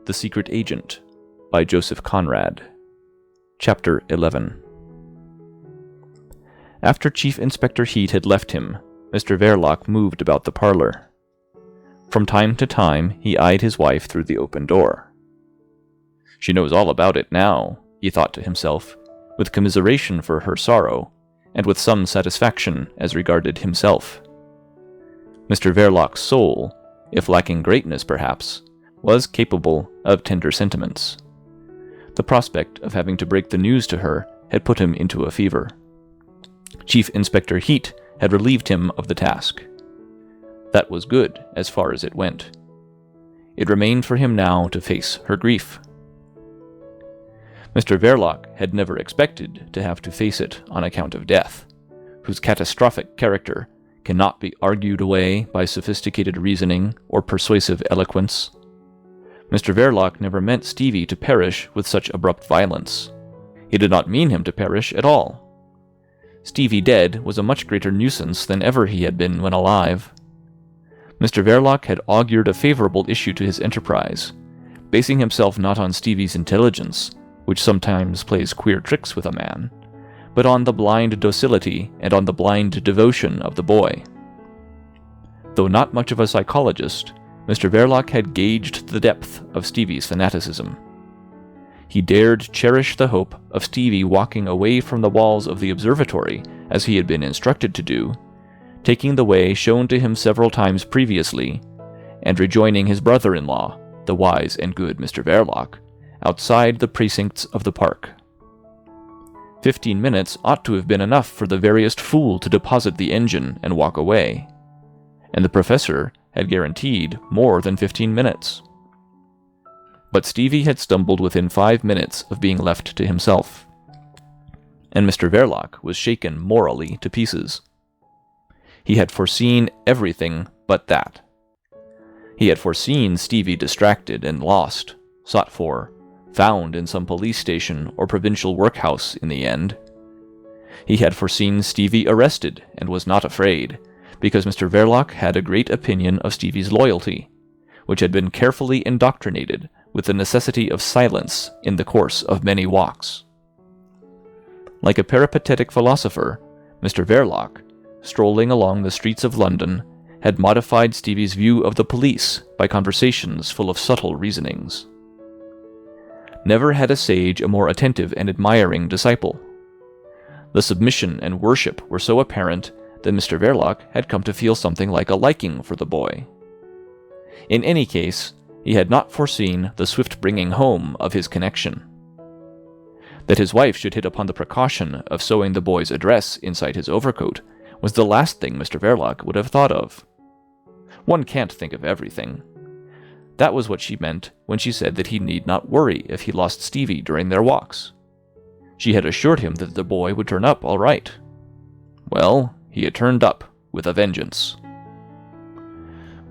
The Secret Agent by Joseph Conrad. Chapter 11. After Chief Inspector Heat had left him, Mr. Verloc moved about the parlor. From time to time he eyed his wife through the open door. She knows all about it now, he thought to himself, with commiseration for her sorrow, and with some satisfaction as regarded himself. Mr. Verloc's soul, if lacking greatness perhaps, was capable of tender sentiments. The prospect of having to break the news to her had put him into a fever. Chief Inspector Heat had relieved him of the task. That was good as far as it went. It remained for him now to face her grief. Mr. Verloc had never expected to have to face it on account of death, whose catastrophic character cannot be argued away by sophisticated reasoning or persuasive eloquence. Mr. Verloc never meant Stevie to perish with such abrupt violence. He did not mean him to perish at all. Stevie dead was a much greater nuisance than ever he had been when alive. Mr. Verloc had augured a favorable issue to his enterprise, basing himself not on Stevie's intelligence, which sometimes plays queer tricks with a man, but on the blind docility and on the blind devotion of the boy. Though not much of a psychologist, Mr. Verloc had gauged the depth of Stevie's fanaticism. He dared cherish the hope of Stevie walking away from the walls of the observatory, as he had been instructed to do, taking the way shown to him several times previously, and rejoining his brother-in-law, the wise and good Mr. Verloc, outside the precincts of the park. 15 minutes ought to have been enough for the veriest fool to deposit the engine and walk away, and the professor had guaranteed more than 15 minutes. But Stevie had stumbled within 5 minutes of being left to himself, and Mr. Verloc was shaken morally to pieces. He had foreseen everything but that. He had foreseen Stevie distracted and lost, sought for, found in some police station or provincial workhouse in the end. He had foreseen Stevie arrested and was not afraid, because Mr. Verloc had a great opinion of Stevie's loyalty, which had been carefully indoctrinated with the necessity of silence in the course of many walks. Like a peripatetic philosopher, Mr. Verloc, strolling along the streets of London, had modified Stevie's view of the police by conversations full of subtle reasonings. Never had a sage a more attentive and admiring disciple. The submission and worship were so apparent that Mr. Verloc had come to feel something like a liking for the boy. In any case, he had not foreseen the swift bringing home of his connection. That his wife should hit upon the precaution of sewing the boy's address inside his overcoat was the last thing Mr. Verloc would have thought of. One can't think of everything. That was what she meant when she said that he need not worry if he lost Stevie during their walks. She had assured him that the boy would turn up all right. Well, he had turned up with a vengeance.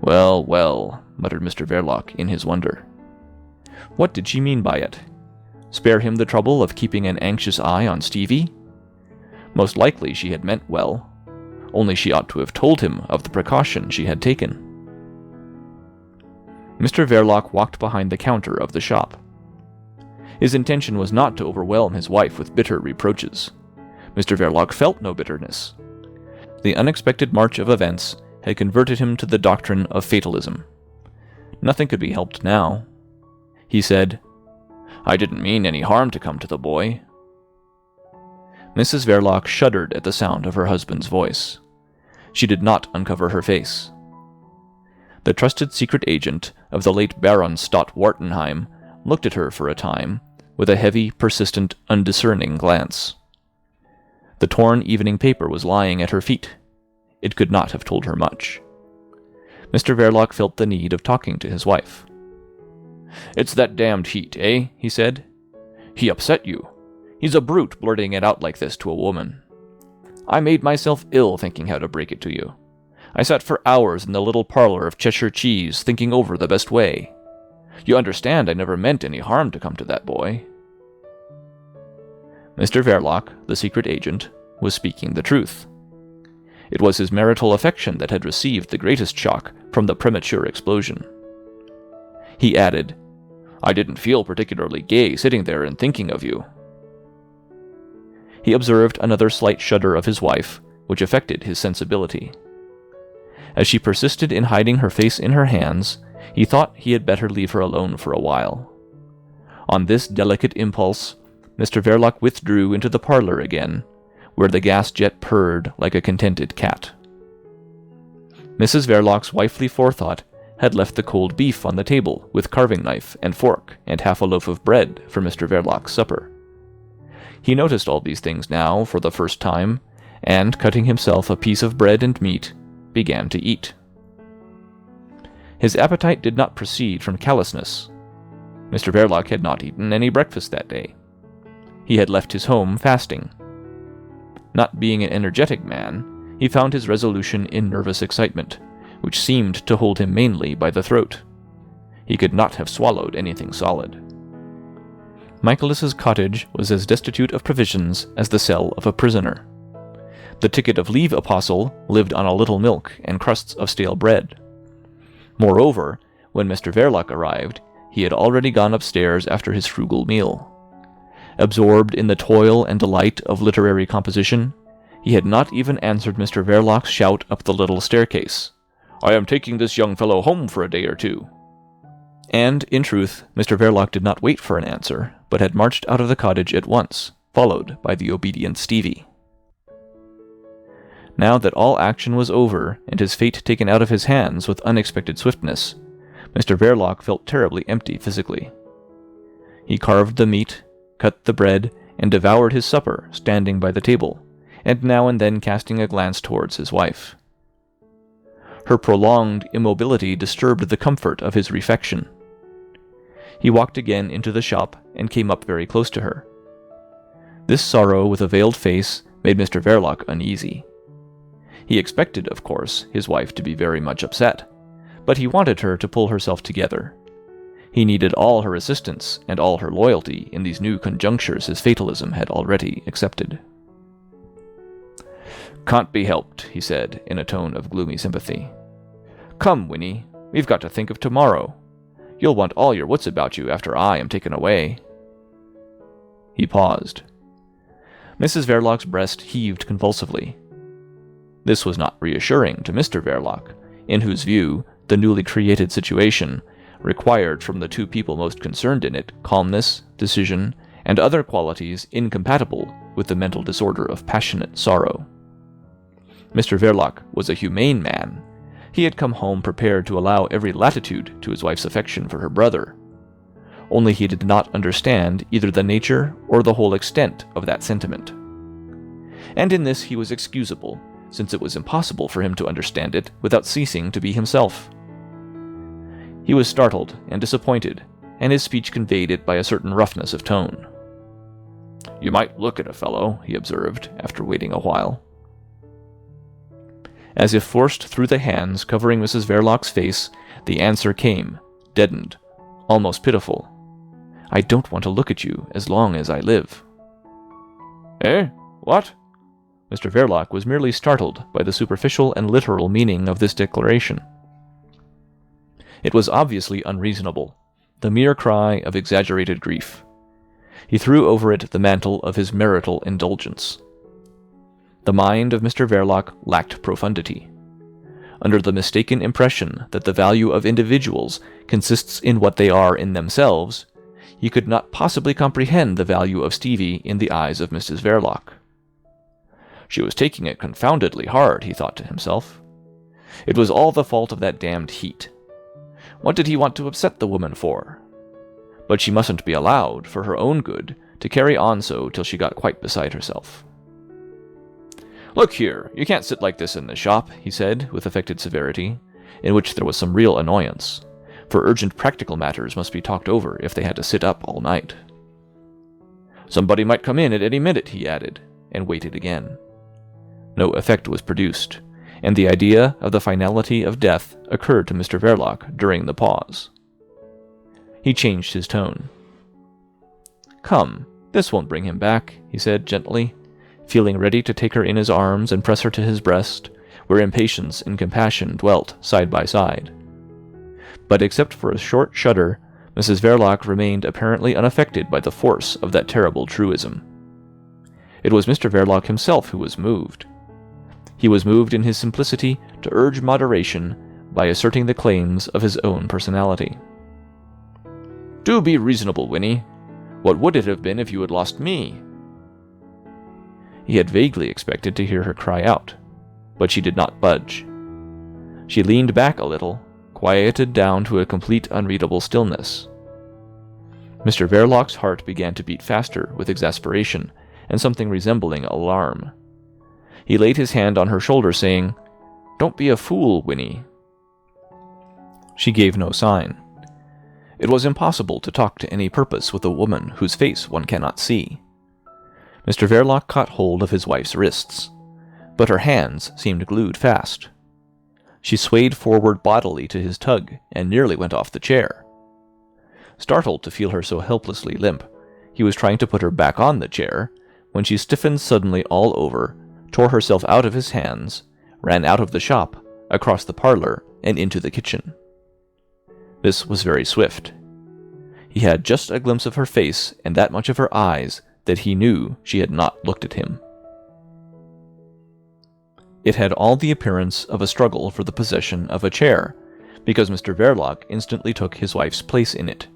Well, well, muttered Mr. Verloc in his wonder. What did she mean by it? Spare him the trouble of keeping an anxious eye on Stevie? Most likely she had meant well, only she ought to have told him of the precaution she had taken. Mr. Verloc walked behind the counter of the shop. His intention was not to overwhelm his wife with bitter reproaches. Mr. Verloc felt no bitterness. The unexpected march of events had converted him to the doctrine of fatalism. Nothing could be helped now. He said, "I didn't mean any harm to come to the boy." Mrs. Verloc shuddered at the sound of her husband's voice. She did not uncover her face. The trusted secret agent of the late Baron Stott Wartenheim looked at her for a time with a heavy, persistent, undiscerning glance. The torn evening paper was lying at her feet. It could not have told her much. Mr. Verloc felt the need of talking to his wife. "It's that damned Heat, eh?" he said. "He upset you. He's a brute blurting it out like this to a woman. I made myself ill thinking how to break it to you. I sat for hours in the little parlor of Cheshire Cheese thinking over the best way. You understand I never meant any harm to come to that boy." Mr. Verloc, the secret agent, was speaking the truth. It was his marital affection that had received the greatest shock from the premature explosion. He added, I didn't feel particularly gay sitting there and thinking of you." He observed another slight shudder of his wife, which affected his sensibility. As she persisted in hiding her face in her hands, he thought he had better leave her alone for a while. On this delicate impulse, Mr. Verloc withdrew into the parlor again, where the gas jet purred like a contented cat. Mrs. Verloc's wifely forethought had left the cold beef on the table with carving knife and fork and half a loaf of bread for Mr. Verloc's supper. He noticed all these things now for the first time, and, cutting himself a piece of bread and meat, began to eat. His appetite did not proceed from callousness. Mr. Verloc had not eaten any breakfast that day. He had left his home fasting. Not being an energetic man, he found his resolution in nervous excitement, which seemed to hold him mainly by the throat. He could not have swallowed anything solid. Michaelis's cottage was as destitute of provisions as the cell of a prisoner. The ticket of leave apostle lived on a little milk and crusts of stale bread. Moreover, when Mr. Verloc arrived, he had already gone upstairs after his frugal meal. Absorbed in the toil and delight of literary composition, he had not even answered Mr. Verloc's shout up the little staircase, "I am taking this young fellow home for a day or two." And, in truth, Mr. Verloc did not wait for an answer, but had marched out of the cottage at once, followed by the obedient Stevie. Now that all action was over, and his fate taken out of his hands with unexpected swiftness, Mr. Verloc felt terribly empty physically. He carved the meat, cut the bread, and devoured his supper, standing by the table, and now and then casting a glance towards his wife. Her prolonged immobility disturbed the comfort of his refection. He walked again into the shop and came up very close to her. This sorrow with a veiled face made Mr. Verloc uneasy. He expected, of course, his wife to be very much upset, but he wanted her to pull herself together. He needed all her assistance and all her loyalty in these new conjunctures his fatalism had already accepted. "Can't be helped," he said, in a tone of gloomy sympathy. "Come, Winnie, we've got to think of tomorrow. You'll want all your wits about you after I am taken away." He paused. Mrs. Verloc's breast heaved convulsively. This was not reassuring to Mr. Verloc, in whose view the newly created situation required from the two people most concerned in it calmness, decision, and other qualities incompatible with the mental disorder of passionate sorrow. Mr. Verloc was a humane man. He had come home prepared to allow every latitude to his wife's affection for her brother. Only he did not understand either the nature or the whole extent of that sentiment. And in this he was excusable, since it was impossible for him to understand it without ceasing to be himself. He was startled and disappointed, and his speech conveyed it by a certain roughness of tone. "You might look at a fellow," he observed, after waiting a while. As if forced through the hands covering Mrs. Verloc's face, the answer came, deadened, almost pitiful. "I don't want to look at you as long as I live." "Eh? What?" Mr. Verloc was merely startled by the superficial and literal meaning of this declaration. It was obviously unreasonable, the mere cry of exaggerated grief. He threw over it the mantle of his marital indulgence. The mind of Mr. Verloc lacked profundity. Under the mistaken impression that the value of individuals consists in what they are in themselves, he could not possibly comprehend the value of Stevie in the eyes of Mrs. Verloc. She was taking it confoundedly hard, he thought to himself. It was all the fault of that damned heat. What did he want to upset the woman for? But she mustn't be allowed, for her own good, to carry on so till she got quite beside herself. "Look here, you can't sit like this in the shop," he said, with affected severity, in which there was some real annoyance, for urgent practical matters must be talked over if they had to sit up all night. "Somebody might come in at any minute," he added, and waited again. No effect was produced, and the idea of the finality of death occurred to Mr. Verloc during the pause. He changed his tone. "Come, this won't bring him back," he said gently, feeling ready to take her in his arms and press her to his breast, where impatience and compassion dwelt side by side. But except for a short shudder, Mrs. Verloc remained apparently unaffected by the force of that terrible truism. It was Mr. Verloc himself who was moved. He was moved in his simplicity to urge moderation by asserting the claims of his own personality. "Do be reasonable, Winnie. What would it have been if you had lost me?" He had vaguely expected to hear her cry out, but she did not budge. She leaned back a little, quieted down to a complete unreadable stillness. Mr. Verloc's heart began to beat faster with exasperation and something resembling alarm. He laid his hand on her shoulder, saying, "Don't be a fool, Winnie." She gave no sign. It was impossible to talk to any purpose with a woman whose face one cannot see. Mr. Verloc caught hold of his wife's wrists, but her hands seemed glued fast. She swayed forward bodily to his tug and nearly went off the chair. Startled to feel her so helplessly limp, he was trying to put her back on the chair when she stiffened suddenly all over, tore herself out of his hands, ran out of the shop, across the parlor, and into the kitchen. This was very swift. He had just a glimpse of her face and that much of her eyes that he knew she had not looked at him. It had all the appearance of a struggle for the possession of a chair, because Mr. Verloc instantly took his wife's place in it.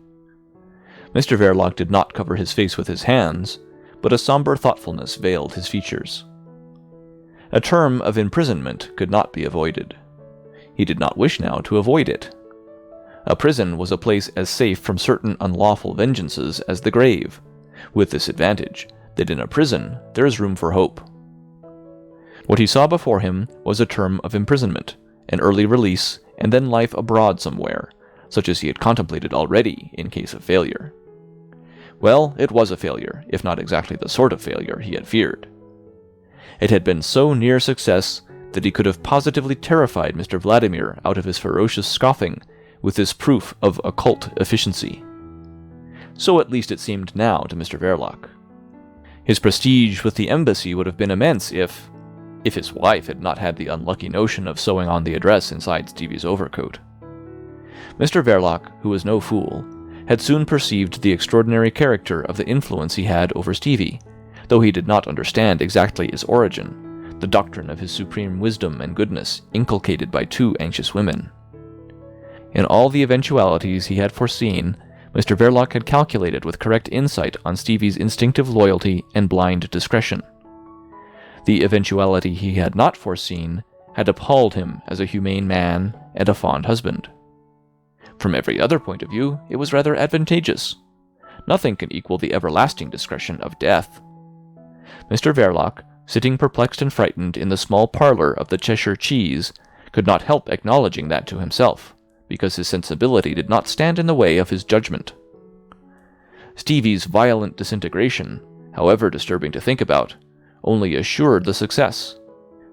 Mr. Verloc did not cover his face with his hands, but a somber thoughtfulness veiled his features. A term of imprisonment could not be avoided. He did not wish now to avoid it. A prison was a place as safe from certain unlawful vengeances as the grave, with this advantage, that in a prison there is room for hope. What he saw before him was a term of imprisonment, an early release, and then life abroad somewhere, such as he had contemplated already in case of failure. Well, it was a failure, if not exactly the sort of failure he had feared. It had been so near success that he could have positively terrified Mr. Vladimir out of his ferocious scoffing with this proof of occult efficiency. So at least it seemed now to Mr. Verloc. His prestige with the embassy would have been immense if his wife had not had the unlucky notion of sewing on the address inside Stevie's overcoat. Mr. Verloc, who was no fool, had soon perceived the extraordinary character of the influence he had over Stevie, though he did not understand exactly its origin, the doctrine of his supreme wisdom and goodness inculcated by two anxious women. In all the eventualities he had foreseen, Mr. Verloc had calculated with correct insight on Stevie's instinctive loyalty and blind discretion. The eventuality he had not foreseen had appalled him as a humane man and a fond husband. From every other point of view, it was rather advantageous. Nothing can equal the everlasting discretion of death. Mr. Verloc, sitting perplexed and frightened in the small parlor of the Cheshire Cheese, could not help acknowledging that to himself, because his sensibility did not stand in the way of his judgment. Stevie's violent disintegration, however disturbing to think about, only assured the success.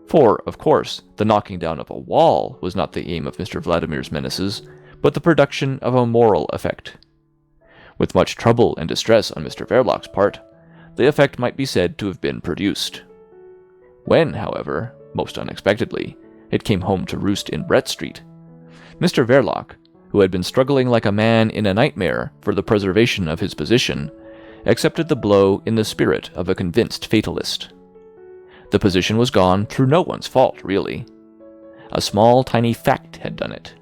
For, of course, the knocking down of a wall was not the aim of Mr. Vladimir's menaces, but the production of a moral effect. With much trouble and distress on Mr. Verloc's part, the effect might be said to have been produced. When, however, most unexpectedly, it came home to roost in Brett Street, Mr. Verloc, who had been struggling like a man in a nightmare for the preservation of his position, accepted the blow in the spirit of a convinced fatalist. The position was gone through no one's fault, really. A small, tiny fact had done it.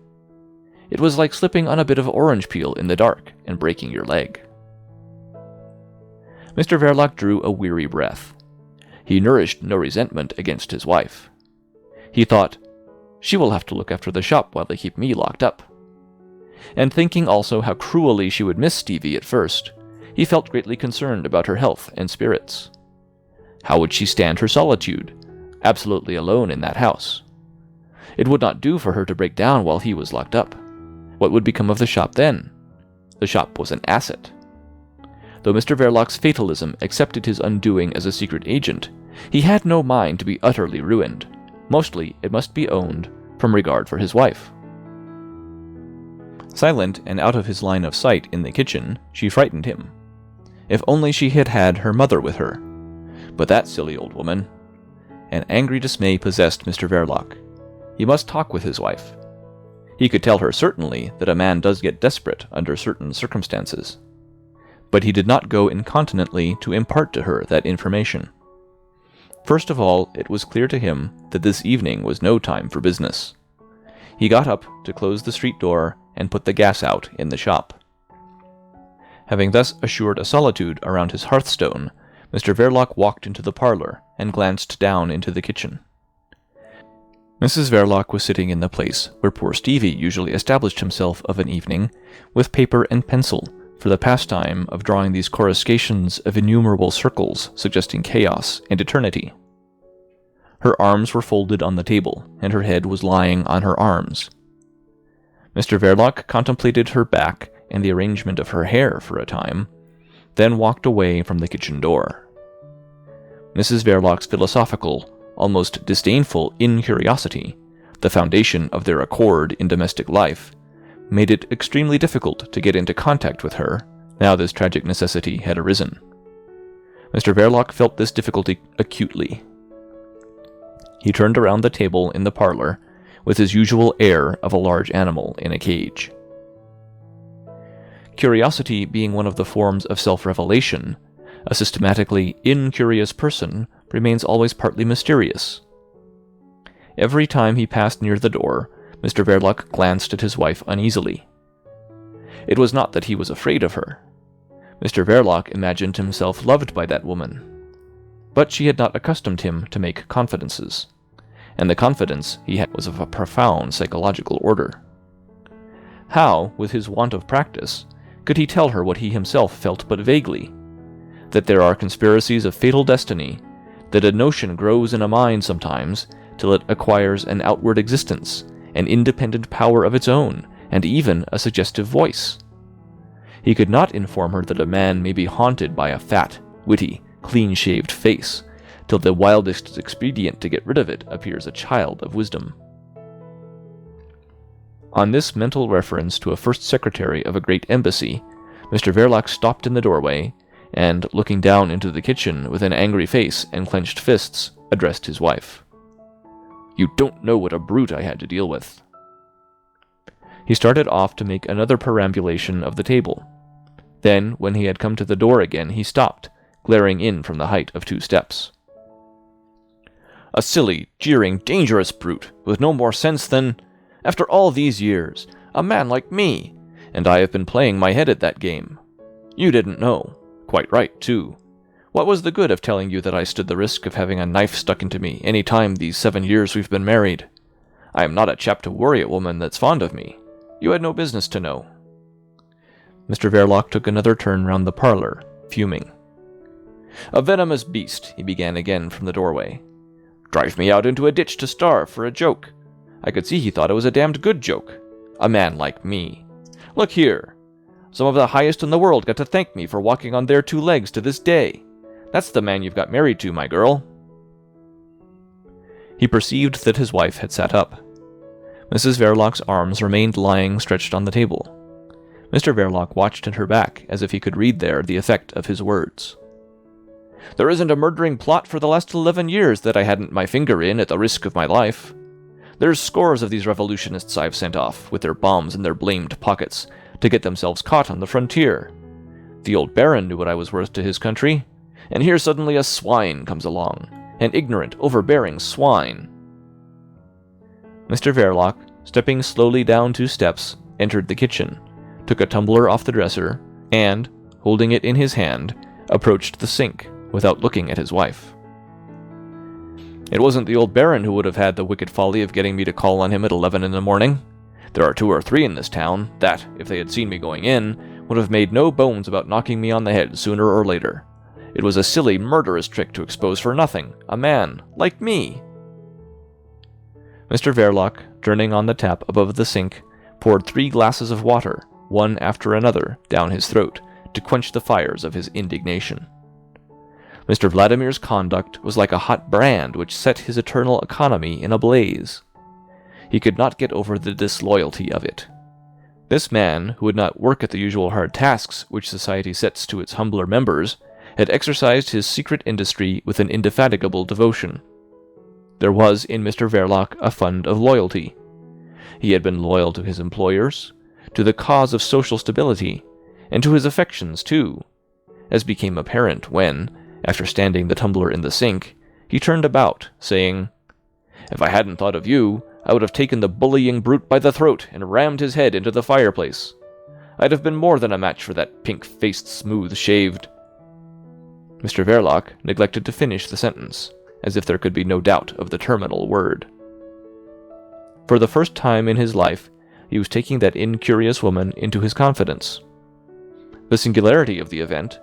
It was like slipping on a bit of orange peel in the dark and breaking your leg. Mr. Verloc drew a weary breath. He nourished no resentment against his wife. He thought, "She will have to look after the shop while they keep me locked up." And thinking also how cruelly she would miss Stevie at first, he felt greatly concerned about her health and spirits. How would she stand her solitude, absolutely alone in that house? It would not do for her to break down while he was locked up. What would become of the shop then? The shop was an asset. Though Mr. Verloc's fatalism accepted his undoing as a secret agent, he had no mind to be utterly ruined. Mostly, it must be owned, from regard for his wife. Silent and out of his line of sight in the kitchen, she frightened him. If only she had had her mother with her. But that silly old woman. An angry dismay possessed Mr. Verloc. He must talk with his wife. He could tell her certainly that a man does get desperate under certain circumstances. But he did not go incontinently to impart to her that information. First of all, it was clear to him that this evening was no time for business. He got up to close the street door and put the gas out in the shop. Having thus assured a solitude around his hearthstone, Mr. Verloc walked into the parlour and glanced down into the kitchen. Mrs. Verloc was sitting in the place where poor Stevie usually established himself of an evening, with paper and pencil, for the pastime of drawing these coruscations of innumerable circles suggesting chaos and eternity. Her arms were folded on the table, and her head was lying on her arms. Mr. Verloc contemplated her back and the arrangement of her hair for a time, then walked away from the kitchen door. Mrs. Verloc's philosophical, almost disdainful incuriosity, the foundation of their accord in domestic life, made it extremely difficult to get into contact with her, now this tragic necessity had arisen. Mr. Verloc felt this difficulty acutely. He turned around the table in the parlour with his usual air of a large animal in a cage. Curiosity being one of the forms of self-revelation, a systematically incurious person remains always partly mysterious. Every time he passed near the door, Mr. Verloc glanced at his wife uneasily. It was not that he was afraid of her. Mr. Verloc imagined himself loved by that woman. But she had not accustomed him to make confidences, and the confidence he had was of a profound psychological order. How, with his want of practice, could he tell her what he himself felt but vaguely? That there are conspiracies of fatal destiny, that a notion grows in a mind sometimes till it acquires an outward existence, an independent power of its own, and even a suggestive voice. He could not inform her that a man may be haunted by a fat, witty, clean-shaved face, till the wildest expedient to get rid of it appears a child of wisdom. On this mental reference to a first secretary of a great embassy, Mr. Verloc stopped in the doorway, and, looking down into the kitchen with an angry face and clenched fists, addressed his wife. "You don't know what a brute I had to deal with." He started off to make another perambulation of the table. Then, when he had come to the door again, he stopped, glaring in from the height of 2 steps. "A silly, jeering, dangerous brute, with no more sense than... After all these years, a man like me, and I have been playing my head at that game. You didn't know. Quite right, too. What was the good of telling you that I stood the risk of having a knife stuck into me any time these 7 years we've been married? I am not a chap to worry a woman that's fond of me. You had no business to know." Mr. Verloc took another turn round the parlour, fuming. "A venomous beast," he began again from the doorway. "Drive me out into a ditch to starve for a joke. I could see he thought it was a damned good joke. A man like me. Look here. Some of the highest in the world got to thank me for walking on their 2 legs to this day. That's the man you've got married to, my girl." He perceived that his wife had sat up. Mrs. Verloc's arms remained lying stretched on the table. Mr. Verloc watched at her back as if he could read there the effect of his words. "There isn't a murdering plot for the last 11 years that I hadn't my finger in at the risk of my life. There's scores of these revolutionists I've sent off, with their bombs in their blamed pockets, to get themselves caught on the frontier. The old Baron knew what I was worth to his country, and here suddenly a swine comes along, an ignorant, overbearing swine." Mr. Verloc, stepping slowly down 2 steps, entered the kitchen, took a tumbler off the dresser, and, holding it in his hand, approached the sink, without looking at his wife. "It wasn't the old Baron who would have had the wicked folly of getting me to call on him at 11 in the morning. There are 2 or 3 in this town that, if they had seen me going in, would have made no bones about knocking me on the head sooner or later. It was a silly, murderous trick to expose for nothing a man like me." Mr. Verloc, turning on the tap above the sink, poured 3 glasses of water, one after another, down his throat, to quench the fires of his indignation. Mr. Vladimir's conduct was like a hot brand which set his eternal economy in a blaze. He could not get over the disloyalty of it. This man, who would not work at the usual hard tasks which society sets to its humbler members, had exercised his secret industry with an indefatigable devotion. There was in Mr. Verloc a fund of loyalty. He had been loyal to his employers, to the cause of social stability, and to his affections too, as became apparent when, after standing the tumbler in the sink, he turned about, saying, "If I hadn't thought of you, I would have taken the bullying brute by the throat and rammed his head into the fireplace. I'd have been more than a match for that pink-faced, smooth-shaved—" Mr. Verloc neglected to finish the sentence, as if there could be no doubt of the terminal word. For the first time in his life, he was taking that incurious woman into his confidence. The singularity of the event,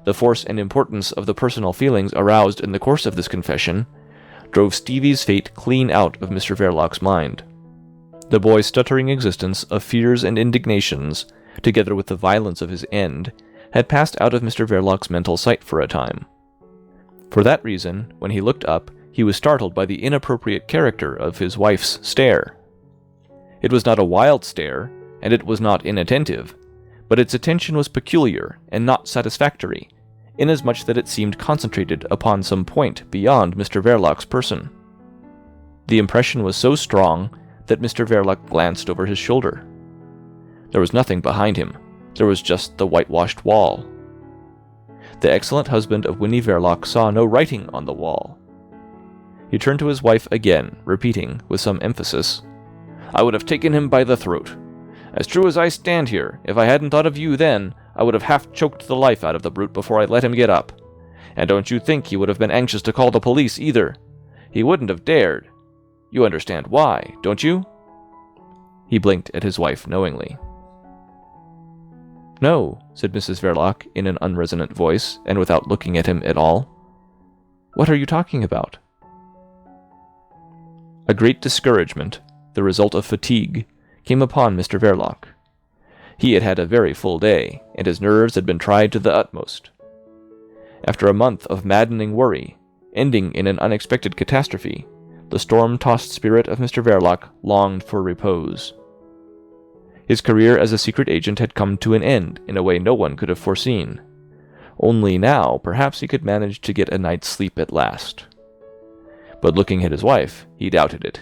the force and importance of the personal feelings aroused in the course of this confession, drove Stevie's fate clean out of Mr. Verloc's mind. The boy's stuttering existence of fears and indignations, together with the violence of his end, had passed out of Mr. Verloc's mental sight for a time. For that reason, when he looked up, he was startled by the inappropriate character of his wife's stare. It was not a wild stare, and it was not inattentive, but its attention was peculiar and not satisfactory, inasmuch that it seemed concentrated upon some point beyond Mr. Verloc's person. The impression was so strong that Mr. Verloc glanced over his shoulder. There was nothing behind him. There was just the whitewashed wall. The excellent husband of Winnie Verloc saw no writing on the wall. He turned to his wife again, repeating, with some emphasis, "I would have taken him by the throat. As true as I stand here, if I hadn't thought of you then, I would have half-choked the life out of the brute before I let him get up. And don't you think he would have been anxious to call the police, either. He wouldn't have dared. You understand why, don't you?" He blinked at his wife knowingly. "No," said Mrs. Verloc in an unresonant voice, and without looking at him at all. "What are you talking about?" A great discouragement, the result of fatigue, came upon Mr. Verloc. He had had a very full day, and his nerves had been tried to the utmost. After a month of maddening worry, ending in an unexpected catastrophe, the storm-tossed spirit of Mr. Verloc longed for repose. His career as a secret agent had come to an end in a way no one could have foreseen. Only now, perhaps he could manage to get a night's sleep at last. But looking at his wife, he doubted it.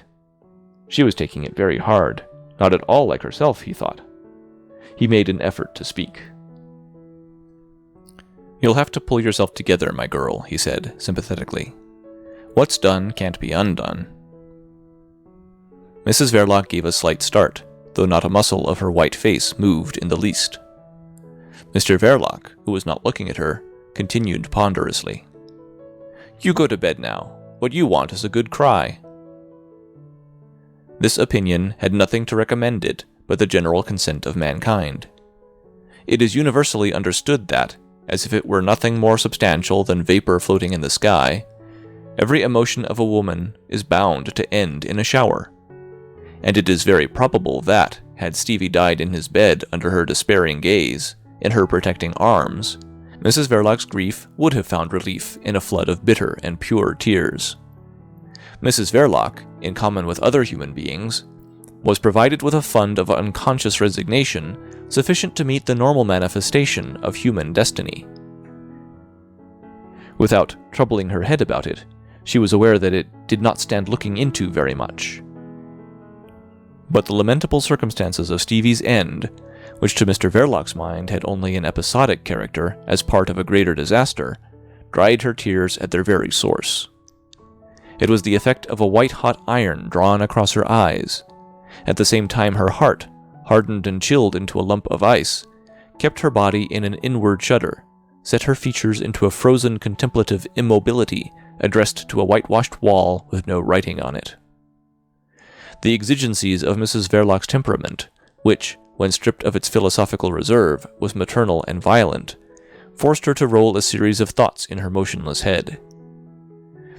She was taking it very hard, not at all like herself, he thought. He made an effort to speak. "You'll have to pull yourself together, my girl," he said, sympathetically. "What's done can't be undone." Mrs. Verloc gave a slight start, though not a muscle of her white face moved in the least. Mr. Verloc, who was not looking at her, continued ponderously. "You go to bed now. What you want is a good cry." This opinion had nothing to recommend it but the general consent of mankind. It is universally understood that, as if it were nothing more substantial than vapor floating in the sky, every emotion of a woman is bound to end in a shower. And it is very probable that, had Stevie died in his bed under her despairing gaze, in her protecting arms, Mrs. Verloc's grief would have found relief in a flood of bitter and pure tears. Mrs. Verloc, in common with other human beings, was provided with a fund of unconscious resignation sufficient to meet the normal manifestation of human destiny. Without troubling her head about it, she was aware that it did not stand looking into very much. But the lamentable circumstances of Stevie's end, which to Mr. Verloc's mind had only an episodic character as part of a greater disaster, dried her tears at their very source. It was the effect of a white-hot iron drawn across her eyes. At the same time her heart, hardened and chilled into a lump of ice, kept her body in an inward shudder, set her features into a frozen contemplative immobility addressed to a whitewashed wall with no writing on it. The exigencies of Mrs. Verloc's temperament, which, when stripped of its philosophical reserve, was maternal and violent, forced her to roll a series of thoughts in her motionless head.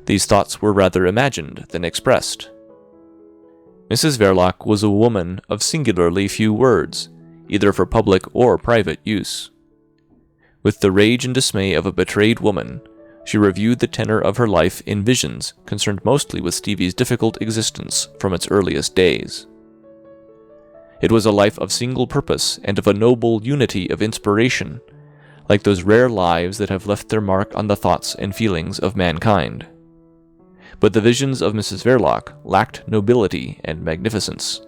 These thoughts were rather imagined than expressed. Mrs. Verloc was a woman of singularly few words, either for public or private use. With the rage and dismay of a betrayed woman, she reviewed the tenor of her life in visions concerned mostly with Stevie's difficult existence from its earliest days. It was a life of single purpose and of a noble unity of inspiration, like those rare lives that have left their mark on the thoughts and feelings of mankind. But the visions of Mrs. Verloc lacked nobility and magnificence.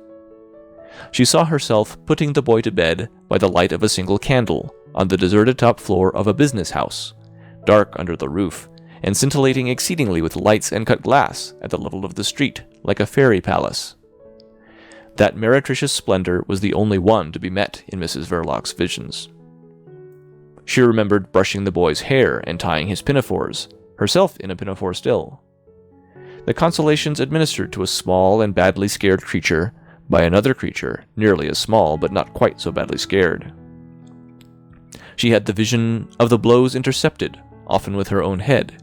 She saw herself putting the boy to bed by the light of a single candle on the deserted top floor of a business house, dark under the roof, and scintillating exceedingly with lights and cut glass at the level of the street, like a fairy palace. That meretricious splendor was the only one to be met in Mrs. Verloc's visions. She remembered brushing the boy's hair and tying his pinafores, herself in a pinafore still. The consolations administered to a small and badly scared creature by another creature nearly as small but not quite so badly scared. She had the vision of the blows intercepted, often with her own head,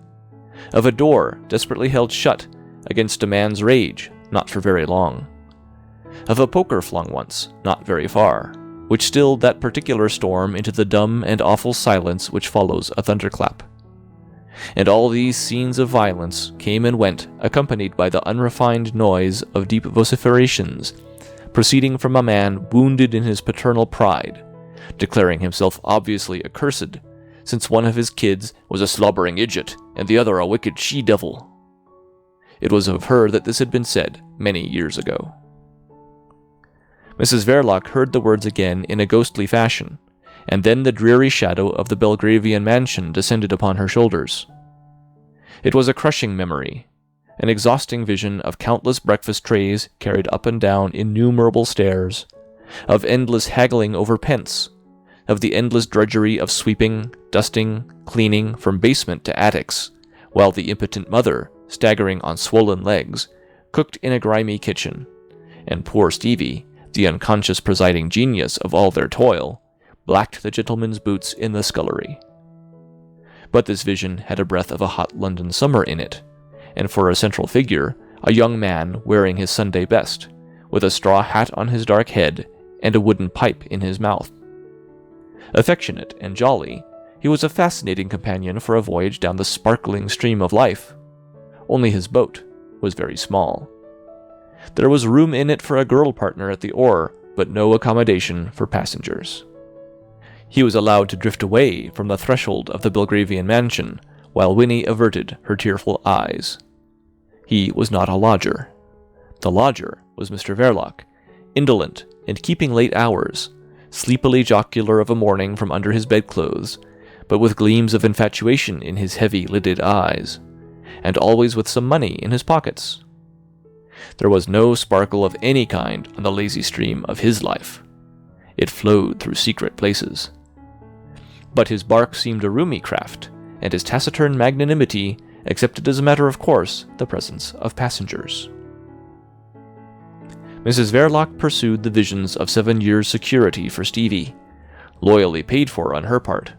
of a door desperately held shut against a man's rage, not for very long, of a poker flung once, not very far, which stilled that particular storm into the dumb and awful silence which follows a thunderclap. And all these scenes of violence came and went, accompanied by the unrefined noise of deep vociferations, proceeding from a man wounded in his paternal pride, declaring himself obviously accursed, since one of his kids was a slobbering idiot, and the other a wicked she-devil. It was of her that this had been said many years ago. Mrs. Verloc heard the words again in a ghostly fashion, and then the dreary shadow of the Belgravian mansion descended upon her shoulders. It was a crushing memory, an exhausting vision of countless breakfast trays carried up and down innumerable stairs, of endless haggling over pence, of the endless drudgery of sweeping, dusting, cleaning from basement to attics, while the impotent mother, staggering on swollen legs, cooked in a grimy kitchen, and poor Stevie, the unconscious presiding genius of all their toil, blacked the gentleman's boots in the scullery. But this vision had a breath of a hot London summer in it, and for a central figure, a young man wearing his Sunday best, with a straw hat on his dark head and a wooden pipe in his mouth. Affectionate and jolly, he was a fascinating companion for a voyage down the sparkling stream of life. Only his boat was very small. There was room in it for a girl partner at the oar, but no accommodation for passengers. He was allowed to drift away from the threshold of the Belgravian mansion, while Winnie averted her tearful eyes. He was not a lodger. The lodger was Mr. Verloc, indolent and keeping late hours, sleepily jocular of a morning from under his bedclothes, but with gleams of infatuation in his heavy-lidded eyes, and always with some money in his pockets. There was no sparkle of any kind on the lazy stream of his life. It flowed through secret places. But his bark seemed a roomy craft, and his taciturn magnanimity accepted as a matter of course the presence of passengers. Mrs. Verloc pursued the visions of 7 years' security for Stevie, loyally paid for on her part,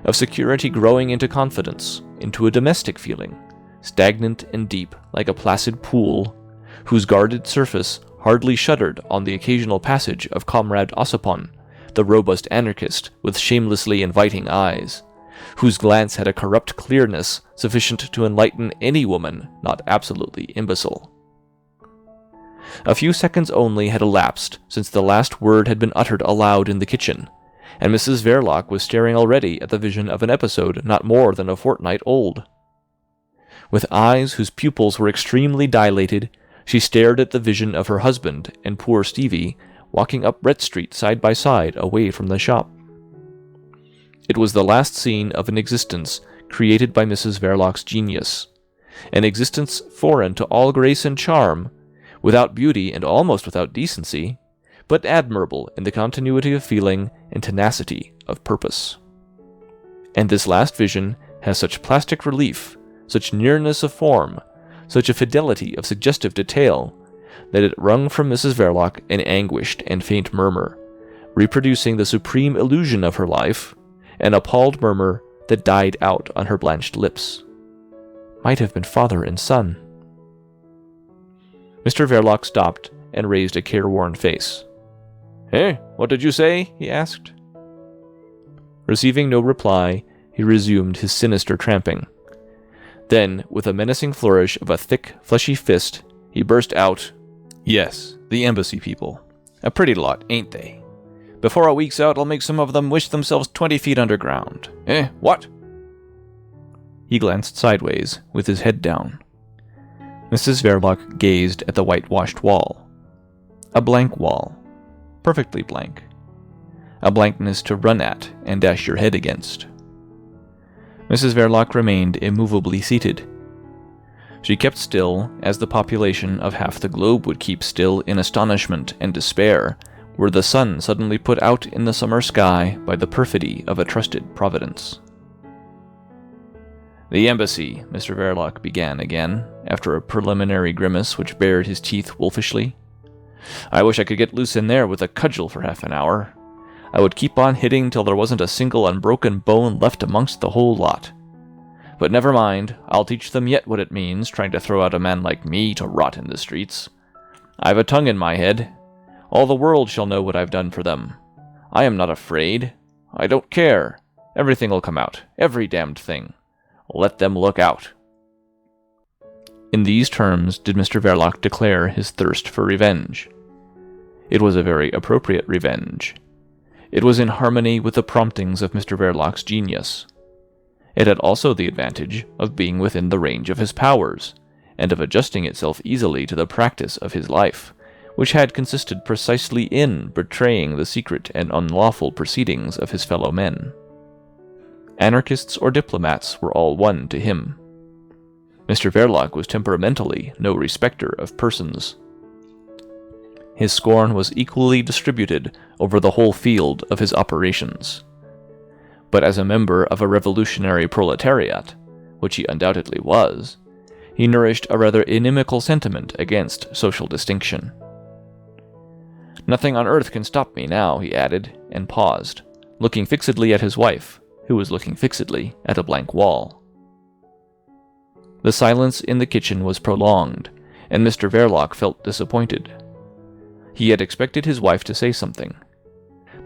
of security growing into confidence, into a domestic feeling, stagnant and deep like a placid pool, whose guarded surface hardly shuddered on the occasional passage of Comrade Ossipon, the robust anarchist with shamelessly inviting eyes, whose glance had a corrupt clearness sufficient to enlighten any woman not absolutely imbecile. A few seconds only had elapsed since the last word had been uttered aloud in the kitchen, and Mrs. Verloc was staring already at the vision of an episode not more than a fortnight old. With eyes whose pupils were extremely dilated, she stared at the vision of her husband and poor Stevie walking up Brett Street side by side away from the shop. It was the last scene of an existence created by Mrs. Verloc's genius, an existence foreign to all grace and charm, without beauty and almost without decency, but admirable in the continuity of feeling and tenacity of purpose. And this last vision has such plastic relief, such nearness of form, such a fidelity of suggestive detail, that it wrung from Mrs. Verloc an anguished and faint murmur, reproducing the supreme illusion of her life, an appalled murmur that died out on her blanched lips. Might have been father and son. Mr. Verloc stopped and raised a careworn face. "Eh, what did you say?" he asked. Receiving no reply, he resumed his sinister tramping. Then, with a menacing flourish of a thick, fleshy fist, he burst out, "Yes, the embassy people. A pretty lot, ain't they? Before a week's out, I'll make some of them wish themselves 20 feet underground. Eh, what?" He glanced sideways, with his head down. Mrs. Verloc gazed at the whitewashed wall. A blank wall, perfectly blank. A blankness to run at and dash your head against. Mrs. Verloc remained immovably seated. She kept still as the population of half the globe would keep still in astonishment and despair were the sun suddenly put out in the summer sky by the perfidy of a trusted providence. "The embassy," Mr. Verloc began again, after a preliminary grimace which bared his teeth wolfishly. "I wish I could get loose in there with a cudgel for half an hour. I would keep on hitting till there wasn't a single unbroken bone left amongst the whole lot. But never mind, I'll teach them yet what it means trying to throw out a man like me to rot in the streets. I've a tongue in my head. All the world shall know what I've done for them. I am not afraid. I don't care. Everything'll come out. Every damned thing. Let them look out." In these terms did Mr. Verloc declare his thirst for revenge. It was a very appropriate revenge. It was in harmony with the promptings of Mr. Verloc's genius. It had also the advantage of being within the range of his powers, and of adjusting itself easily to the practice of his life, which had consisted precisely in betraying the secret and unlawful proceedings of his fellow men. Anarchists or diplomats were all one to him. Mr. Verloc was temperamentally no respecter of persons. His scorn was equally distributed over the whole field of his operations. But as a member of a revolutionary proletariat, which he undoubtedly was, he nourished a rather inimical sentiment against social distinction. "Nothing on earth can stop me now," he added, and paused, looking fixedly at his wife, who was looking fixedly at a blank wall. The silence in the kitchen was prolonged, and Mr. Verloc felt disappointed. He had expected his wife to say something,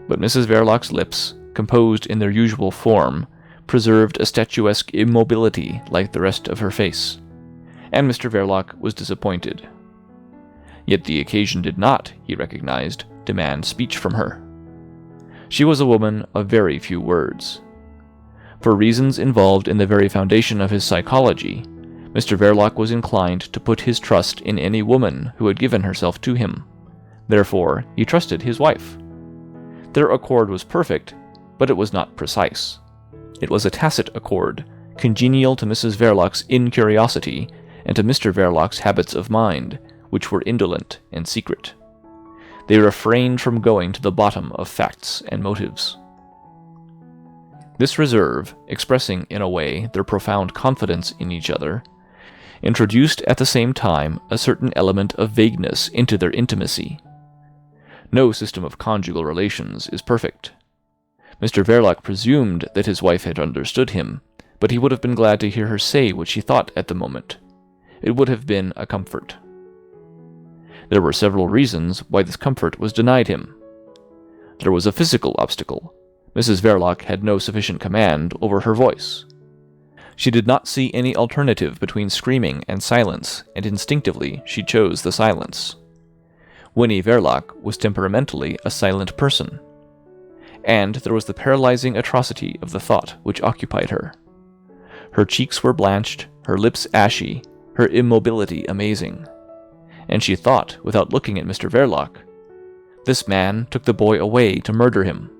but Mrs. Verloc's lips, composed in their usual form, preserved a statuesque immobility like the rest of her face, and Mr. Verloc was disappointed. Yet the occasion did not, he recognized, demand speech from her. She was a woman of very few words. For reasons involved in the very foundation of his psychology, Mr. Verloc was inclined to put his trust in any woman who had given herself to him. Therefore, he trusted his wife. Their accord was perfect, but it was not precise. It was a tacit accord, congenial to Mrs. Verloc's incuriosity and to Mr. Verloc's habits of mind, which were indolent and secret. They refrained from going to the bottom of facts and motives. This reserve, expressing in a way their profound confidence in each other, introduced at the same time a certain element of vagueness into their intimacy. No system of conjugal relations is perfect. Mr. Verloc presumed that his wife had understood him, but he would have been glad to hear her say what she thought at the moment. It would have been a comfort. There were several reasons why this comfort was denied him. There was a physical obstacle. Mrs. Verloc had no sufficient command over her voice. She did not see any alternative between screaming and silence, and instinctively she chose the silence. Winnie Verloc was temperamentally a silent person. And there was the paralyzing atrocity of the thought which occupied her. Her cheeks were blanched, her lips ashy, her immobility amazing. And she thought, without looking at Mr. Verloc, "This man took the boy away to murder him.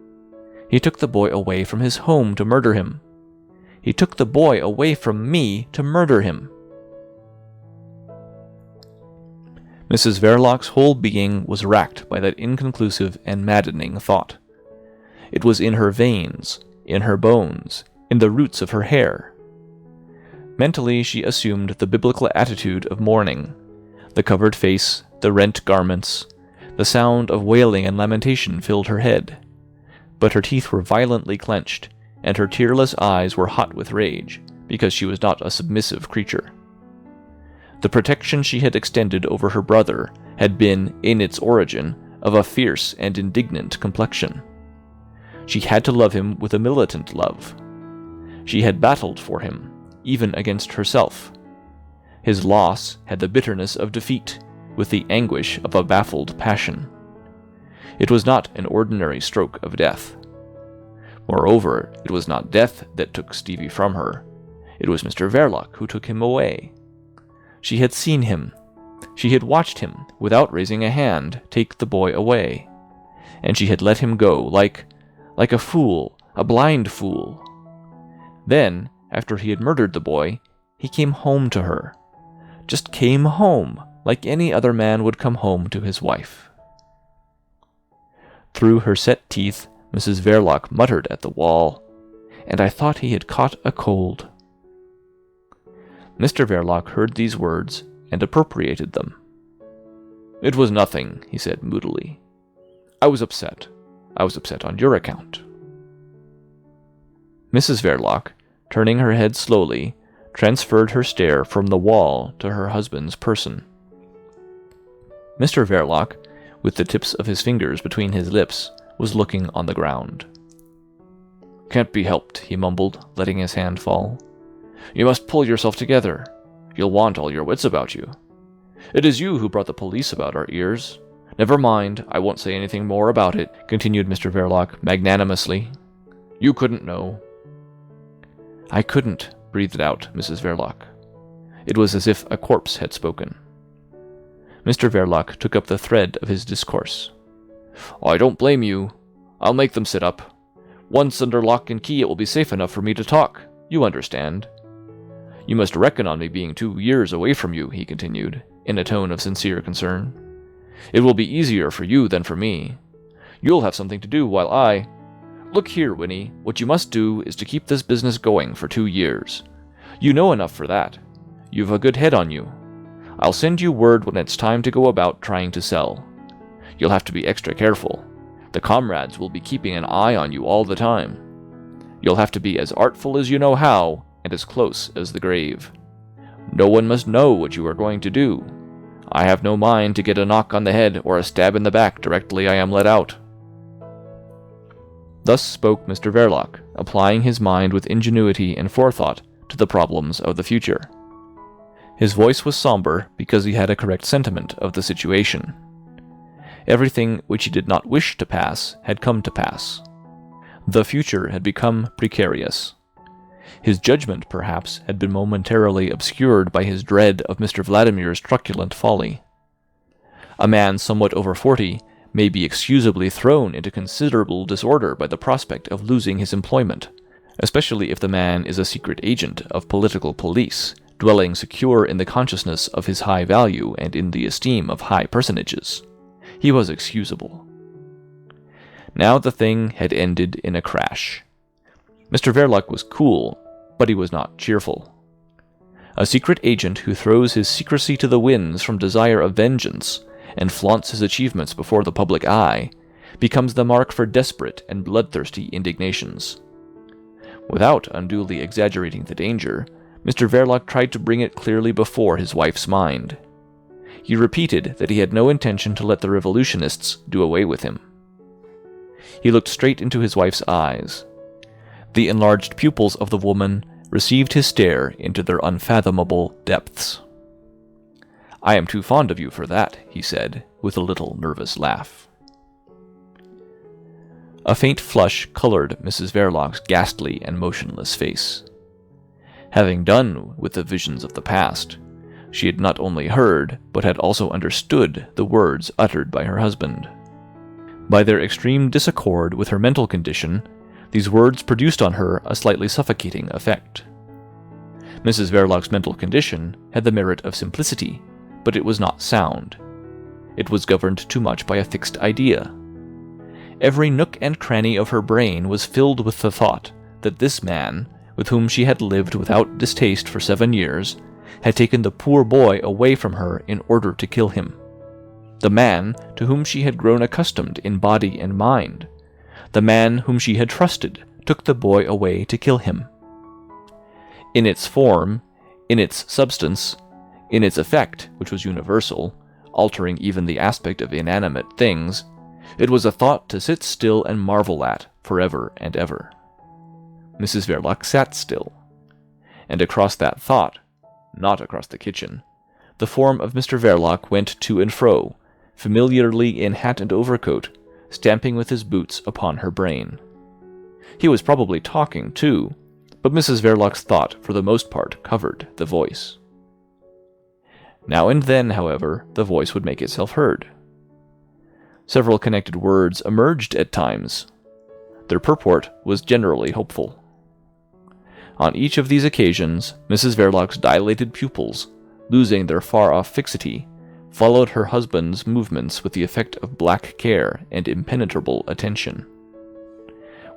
He took the boy away from his home to murder him. He took the boy away from me to murder him." Mrs. Verloc's whole being was racked by that inconclusive and maddening thought. It was in her veins, in her bones, in the roots of her hair. Mentally she assumed the biblical attitude of mourning. The covered face, the rent garments, the sound of wailing and lamentation filled her head. But her teeth were violently clenched, and her tearless eyes were hot with rage, because she was not a submissive creature. The protection she had extended over her brother had been, in its origin, of a fierce and indignant complexion. She had to love him with a militant love. She had battled for him, even against herself. His loss had the bitterness of defeat, with the anguish of a baffled passion. It was not an ordinary stroke of death. Moreover, it was not death that took Stevie from her. It was Mr. Verloc who took him away. She had seen him. She had watched him, without raising a hand, take the boy away. and she had let him go, like a fool, a blind fool. Then, after he had murdered the boy, he came home to her. Just came home, like any other man would come home to his wife. Through her set teeth, Mrs. Verloc muttered at the wall, "And I thought he had caught a cold." Mr. Verloc heard these words and appropriated them. "It was nothing," he said moodily. I was upset. I was upset on your account." Mrs. Verloc, turning her head slowly, transferred her stare from the wall to her husband's person. Mr. Verloc, with the tips of his fingers between his lips, was looking on the ground. "Can't be helped," he mumbled, letting his hand fall. "You must pull yourself together. You'll want all your wits about you. It is you who brought the police about our ears. Never mind, I won't say anything more about it," continued Mr. Verloc magnanimously. "You couldn't know." "I couldn't," breathed out Mrs. Verloc. It was as if a corpse had spoken. Mr. Verloc took up the thread of his discourse. "I don't blame you. I'll make them sit up. Once under lock and key it will be safe enough for me to talk. You understand. You must reckon on me being 2 years away from you," he continued, in a tone of sincere concern. "It will be easier for you than for me. You'll have something to do while I... Look here, Winnie, what you must do is to keep this business going for 2 years. You know enough for that. You've a good head on you. I'll send you word when it's time to go about trying to sell. You'll have to be extra careful. The comrades will be keeping an eye on you all the time. You'll have to be as artful as you know how, and as close as the grave. No one must know what you are going to do. I have no mind to get a knock on the head or a stab in the back directly I am let out." Thus spoke Mr. Verloc, applying his mind with ingenuity and forethought to the problems of the future. His voice was somber because he had a correct sentiment of the situation. Everything which he did not wish to pass had come to pass. The future had become precarious. His judgment, perhaps, had been momentarily obscured by his dread of Mr. Vladimir's truculent folly. A man somewhat over 40 may be excusably thrown into considerable disorder by the prospect of losing his employment, especially if the man is a secret agent of political police, dwelling secure in the consciousness of his high value and in the esteem of high personages. He was excusable. Now the thing had ended in a crash. Mr. Verloc was cool, but he was not cheerful. A secret agent who throws his secrecy to the winds from desire of vengeance and flaunts his achievements before the public eye becomes the mark for desperate and bloodthirsty indignations. Without unduly exaggerating the danger, Mr. Verloc tried to bring it clearly before his wife's mind. He repeated that he had no intention to let the revolutionists do away with him. He looked straight into his wife's eyes. The enlarged pupils of the woman received his stare into their unfathomable depths. "I am too fond of you for that," he said, with a little nervous laugh. A faint flush colored Mrs. Verloc's ghastly and motionless face. Having done with the visions of the past, she had not only heard, but had also understood the words uttered by her husband. By their extreme disaccord with her mental condition, these words produced on her a slightly suffocating effect. Mrs. Verloc's mental condition had the merit of simplicity, but it was not sound. It was governed too much by a fixed idea. Every nook and cranny of her brain was filled with the thought that this man, with whom she had lived without distaste for 7 years, had taken the poor boy away from her in order to kill him. The man to whom she had grown accustomed in body and mind, the man whom she had trusted, took the boy away to kill him. In its form, in its substance, in its effect, which was universal, altering even the aspect of inanimate things, it was a thought to sit still and marvel at forever and ever. Mrs. Verloc sat still, and across that thought, not across the kitchen, the form of Mr. Verloc went to and fro, familiarly in hat and overcoat, stamping with his boots upon her brain. He was probably talking, too, but Mrs. Verloc's thought for the most part covered the voice. Now and then, however, the voice would make itself heard. Several connected words emerged at times. Their purport was generally hopeful. On each of these occasions, Mrs. Verloc's dilated pupils, losing their far-off fixity, followed her husband's movements with the effect of black care and impenetrable attention.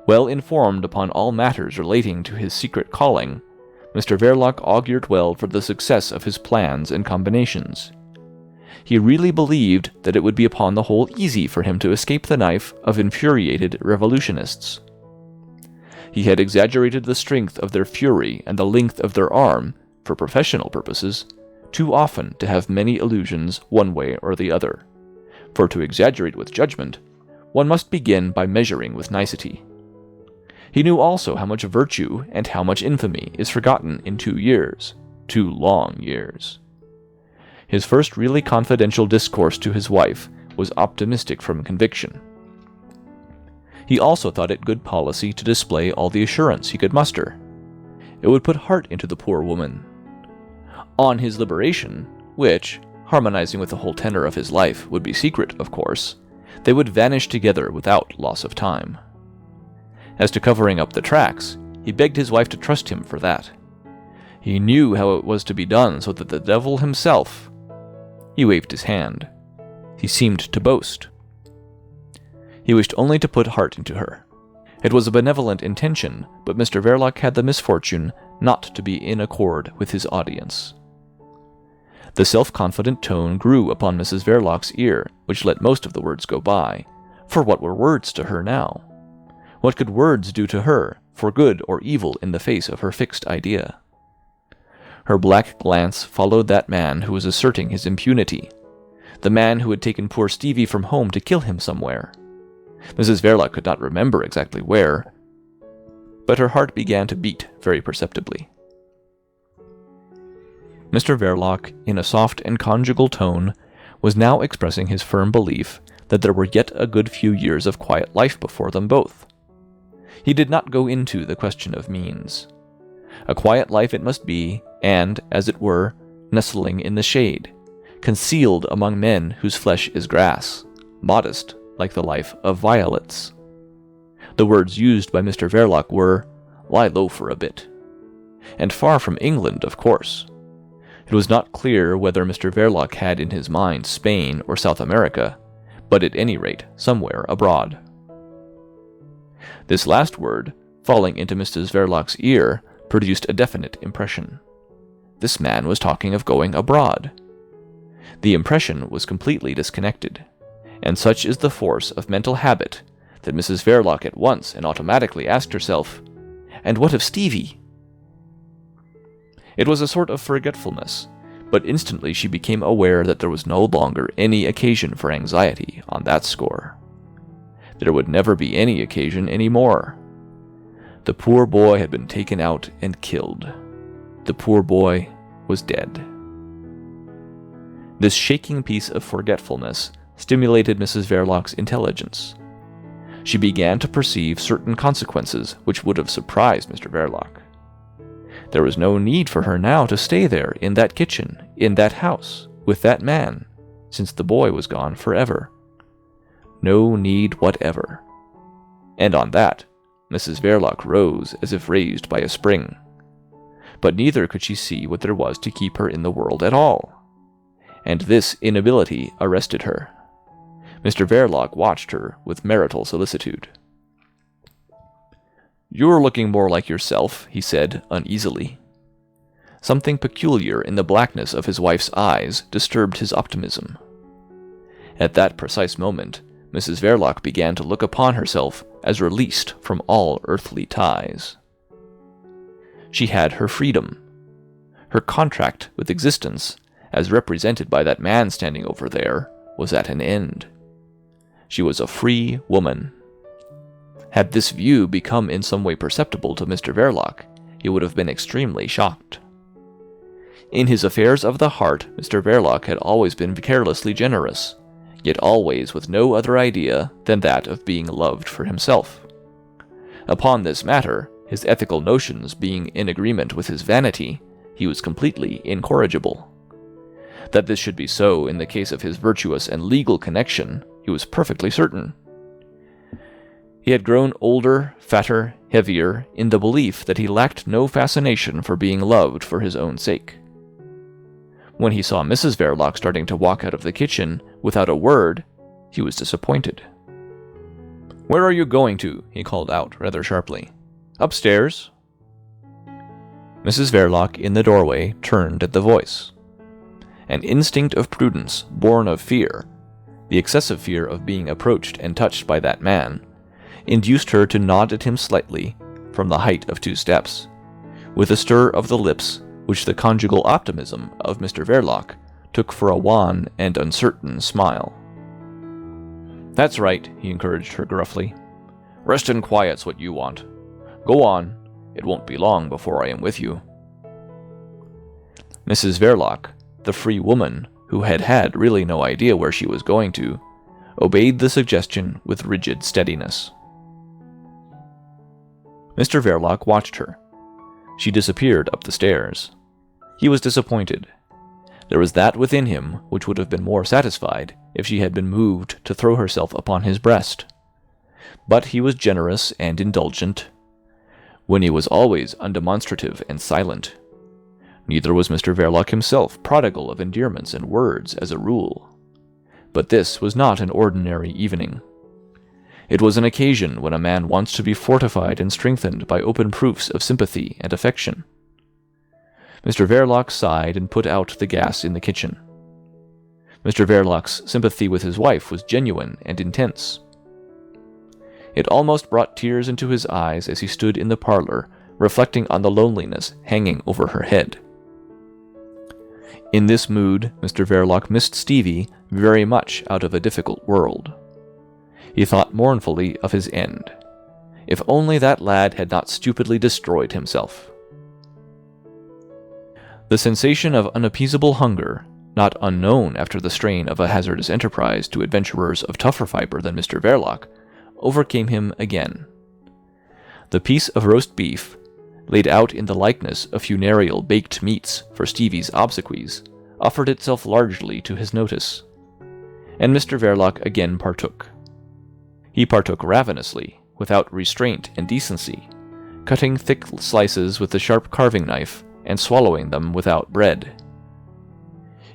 Well informed upon all matters relating to his secret calling, Mr. Verloc augured well for the success of his plans and combinations. He really believed that it would be upon the whole easy for him to escape the knife of infuriated revolutionists. He had exaggerated the strength of their fury and the length of their arm, for professional purposes, too often to have many illusions one way or the other. For to exaggerate with judgment, one must begin by measuring with nicety. He knew also how much virtue and how much infamy is forgotten in 2 years, 2 long years. His first really confidential discourse to his wife was optimistic from conviction. He also thought it good policy to display all the assurance he could muster. It would put heart into the poor woman. On his liberation, which, harmonizing with the whole tenor of his life, would be secret, of course, they would vanish together without loss of time. As to covering up the tracks, he begged his wife to trust him for that. He knew how it was to be done so that the devil himself— He waved his hand. He seemed to boast. He wished only to put heart into her. It was a benevolent intention, but Mr. Verloc had the misfortune not to be in accord with his audience. The self-confident tone grew upon Mrs. Verloc's ear, which let most of the words go by, for what were words to her now? What could words do to her, for good or evil in the face of her fixed idea? Her black glance followed that man who was asserting his impunity, the man who had taken poor Stevie from home to kill him somewhere. Mrs. Verloc could not remember exactly where, but her heart began to beat very perceptibly. Mr. Verloc, in a soft and conjugal tone, was now expressing his firm belief that there were yet a good few years of quiet life before them both. He did not go into the question of means. A quiet life it must be, and, as it were, nestling in the shade, concealed among men whose flesh is grass, modest like the life of violets. The words used by Mr. Verloc were, "lie low for a bit," and far from England, of course. It was not clear whether Mr. Verloc had in his mind Spain or South America, but at any rate somewhere abroad. This last word, falling into Mrs. Verloc's ear, produced a definite impression. This man was talking of going abroad. The impression was completely disconnected, and such is the force of mental habit that Mrs. Verloc at once and automatically asked herself, "And what of Stevie?" It was a sort of forgetfulness, but instantly she became aware that there was no longer any occasion for anxiety on that score. There would never be any occasion any more. The poor boy had been taken out and killed. The poor boy was dead. This shaking piece of forgetfulness stimulated Mrs. Verloc's intelligence. She began to perceive certain consequences which would have surprised Mr. Verloc. There was no need for her now to stay there, in that kitchen, in that house, with that man, since the boy was gone forever. No need whatever. And on that, Mrs. Verloc rose as if raised by a spring. But neither could she see what there was to keep her in the world at all. And this inability arrested her. Mr. Verloc watched her with marital solicitude. "You're looking more like yourself," he said uneasily. Something peculiar in the blackness of his wife's eyes disturbed his optimism. At that precise moment, Mrs. Verloc began to look upon herself as released from all earthly ties. She had her freedom. Her contract with existence, as represented by that man standing over there, was at an end. She was a free woman. Had this view become in some way perceptible to Mr. Verloc, he would have been extremely shocked. In his affairs of the heart, Mr. Verloc had always been carelessly generous, yet always with no other idea than that of being loved for himself. Upon this matter, his ethical notions being in agreement with his vanity, he was completely incorrigible. That this should be so in the case of his virtuous and legal connection he was perfectly certain. He had grown older, fatter, heavier, in the belief that he lacked no fascination for being loved for his own sake. When he saw Mrs. Verloc starting to walk out of the kitchen without a word, he was disappointed. "Where are you going to?" he called out rather sharply. "Upstairs." Mrs. Verloc in the doorway turned at the voice. An instinct of prudence, born of fear, the excessive fear of being approached and touched by that man, induced her to nod at him slightly from the height of 2 steps, with a stir of the lips which the conjugal optimism of Mr. Verloc took for a wan and uncertain smile. "That's right," he encouraged her gruffly. "Rest and quiet's what you want. Go on. It won't be long before I am with you." Mrs. Verloc, the free woman who had really no idea where she was going to, obeyed the suggestion with rigid steadiness. Mr. Verloc watched her. She disappeared up the stairs. He was disappointed. There was that within him which would have been more satisfied if she had been moved to throw herself upon his breast. But he was generous and indulgent, when he was always undemonstrative and silent. Neither was Mr. Verloc himself prodigal of endearments and words as a rule. But this was not an ordinary evening. It was an occasion when a man wants to be fortified and strengthened by open proofs of sympathy and affection. Mr. Verloc sighed and put out the gas in the kitchen. Mr. Verloc's sympathy with his wife was genuine and intense. It almost brought tears into his eyes as he stood in the parlor, reflecting on the loneliness hanging over her head. In this mood, Mr. Verloc missed Stevie very much out of a difficult world. He thought mournfully of his end. If only that lad had not stupidly destroyed himself. The sensation of unappeasable hunger, not unknown after the strain of a hazardous enterprise to adventurers of tougher fibre than Mr. Verloc, overcame him again. The piece of roast beef, laid out in the likeness of funereal baked meats for Stevie's obsequies, offered itself largely to his notice, and Mr. Verloc again partook. He partook ravenously, without restraint and decency, cutting thick slices with the sharp carving knife and swallowing them without bread.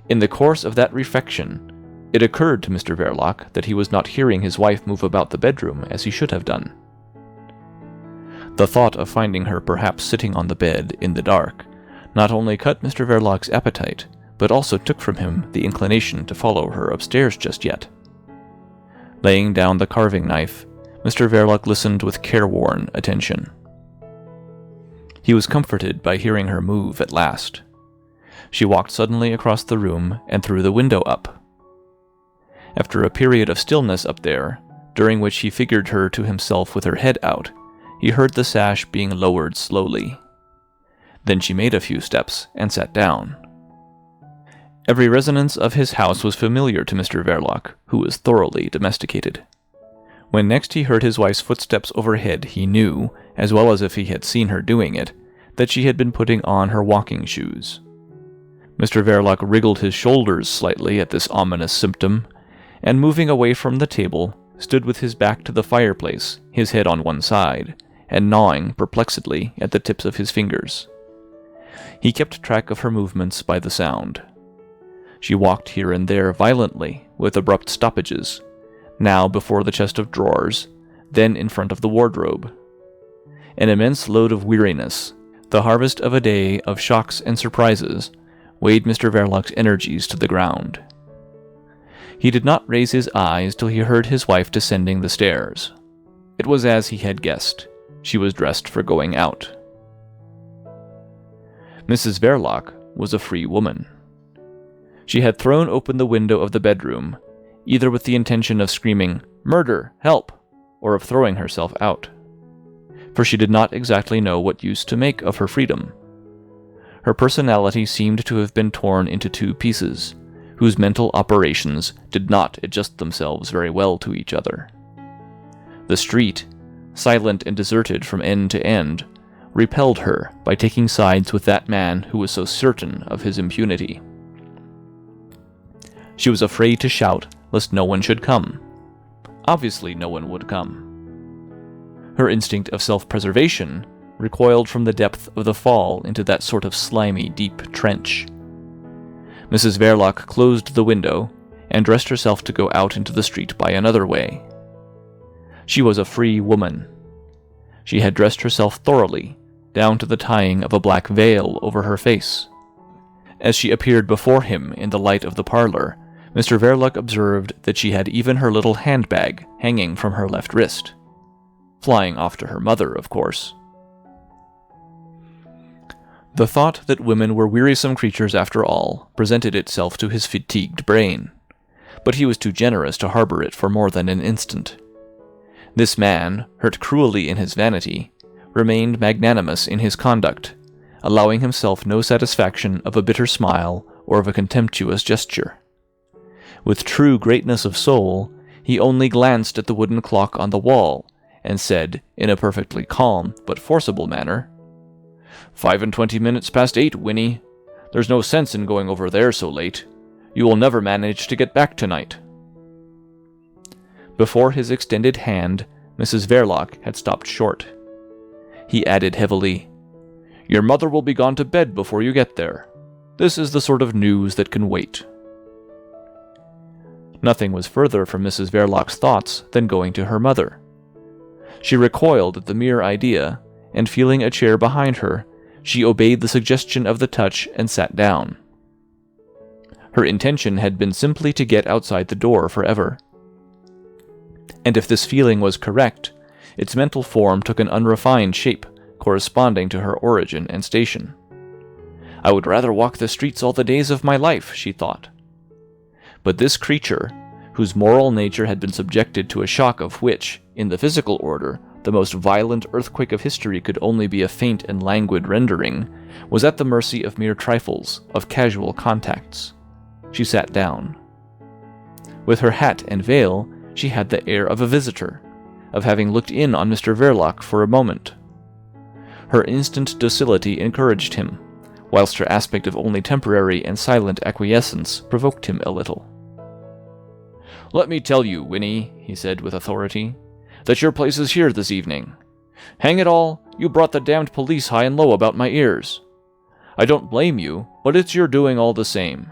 In the course of that refection, it occurred to Mr. Verloc that he was not hearing his wife move about the bedroom as he should have done. The thought of finding her perhaps sitting on the bed in the dark not only cut Mr. Verloc's appetite, but also took from him the inclination to follow her upstairs just yet. Laying down the carving knife, Mr. Verloc listened with careworn attention. He was comforted by hearing her move at last. She walked suddenly across the room and threw the window up. After a period of stillness up there, during which he figured her to himself with her head out, he heard the sash being lowered slowly. Then she made a few steps and sat down. Every resonance of his house was familiar to Mr. Verloc, who was thoroughly domesticated. When next he heard his wife's footsteps overhead, he knew, as well as if he had seen her doing it, that she had been putting on her walking shoes. Mr. Verloc wriggled his shoulders slightly at this ominous symptom, and moving away from the table, stood with his back to the fireplace, his head on one side, and gnawing perplexedly at the tips of his fingers. He kept track of her movements by the sound. She walked here and there violently, with abrupt stoppages, now before the chest of drawers, then in front of the wardrobe. An immense load of weariness, the harvest of a day of shocks and surprises, weighed Mr. Verloc's energies to the ground. He did not raise his eyes till he heard his wife descending the stairs. It was as he had guessed. She was dressed for going out. Mrs. Verloc was a free woman. She had thrown open the window of the bedroom, either with the intention of screaming, "Murder! Help!" or of throwing herself out. For she did not exactly know what use to make of her freedom. Her personality seemed to have been torn into 2 pieces, whose mental operations did not adjust themselves very well to each other. The street, silent and deserted from end to end, repelled her by taking sides with that man who was so certain of his impunity. She was afraid to shout lest no one should come, Obviously no one would come. Her instinct of self-preservation recoiled from the depth of the fall into that sort of slimy, deep trench. Mrs. Verloc closed the window and dressed herself to go out into the street by another way. She was a free woman. She had dressed herself thoroughly, down to the tying of a black veil over her face. As she appeared before him in the light of the parlor, Mr. Verloc observed that she had even her little handbag hanging from her left wrist. Flying off to her mother, of course. The thought that women were wearisome creatures after all presented itself to his fatigued brain, but he was too generous to harbor it for more than an instant. This man, hurt cruelly in his vanity, remained magnanimous in his conduct, allowing himself no satisfaction of a bitter smile or of a contemptuous gesture. With true greatness of soul, he only glanced at the wooden clock on the wall and said, in a perfectly calm but forcible manner, 25 minutes past 8, Winnie. There's no sense in going over there so late. You will never manage to get back tonight. Before his extended hand, Mrs. Verloc had stopped short. He added heavily, Your mother will be gone to bed before you get there. This is the sort of news that can wait. Nothing was further from Mrs. Verloc's thoughts than going to her mother. She recoiled at the mere idea, and feeling a chair behind her, she obeyed the suggestion of the touch and sat down. Her intention had been simply to get outside the door forever. And if this feeling was correct, its mental form took an unrefined shape corresponding to her origin and station. I would rather walk the streets all the days of my life, she thought. But this creature, whose moral nature had been subjected to a shock of which, in the physical order, the most violent earthquake of history could only be a faint and languid rendering, was at the mercy of mere trifles, of casual contacts. She sat down. With her hat and veil, she had the air of a visitor, of having looked in on Mr. Verloc for a moment. Her instant docility encouraged him, whilst her aspect of only temporary and silent acquiescence provoked him a little. "Let me tell you, Winnie," he said with authority, "that your place is here this evening. Hang it all, you brought the damned police high and low about my ears. I don't blame you, but it's your doing all the same.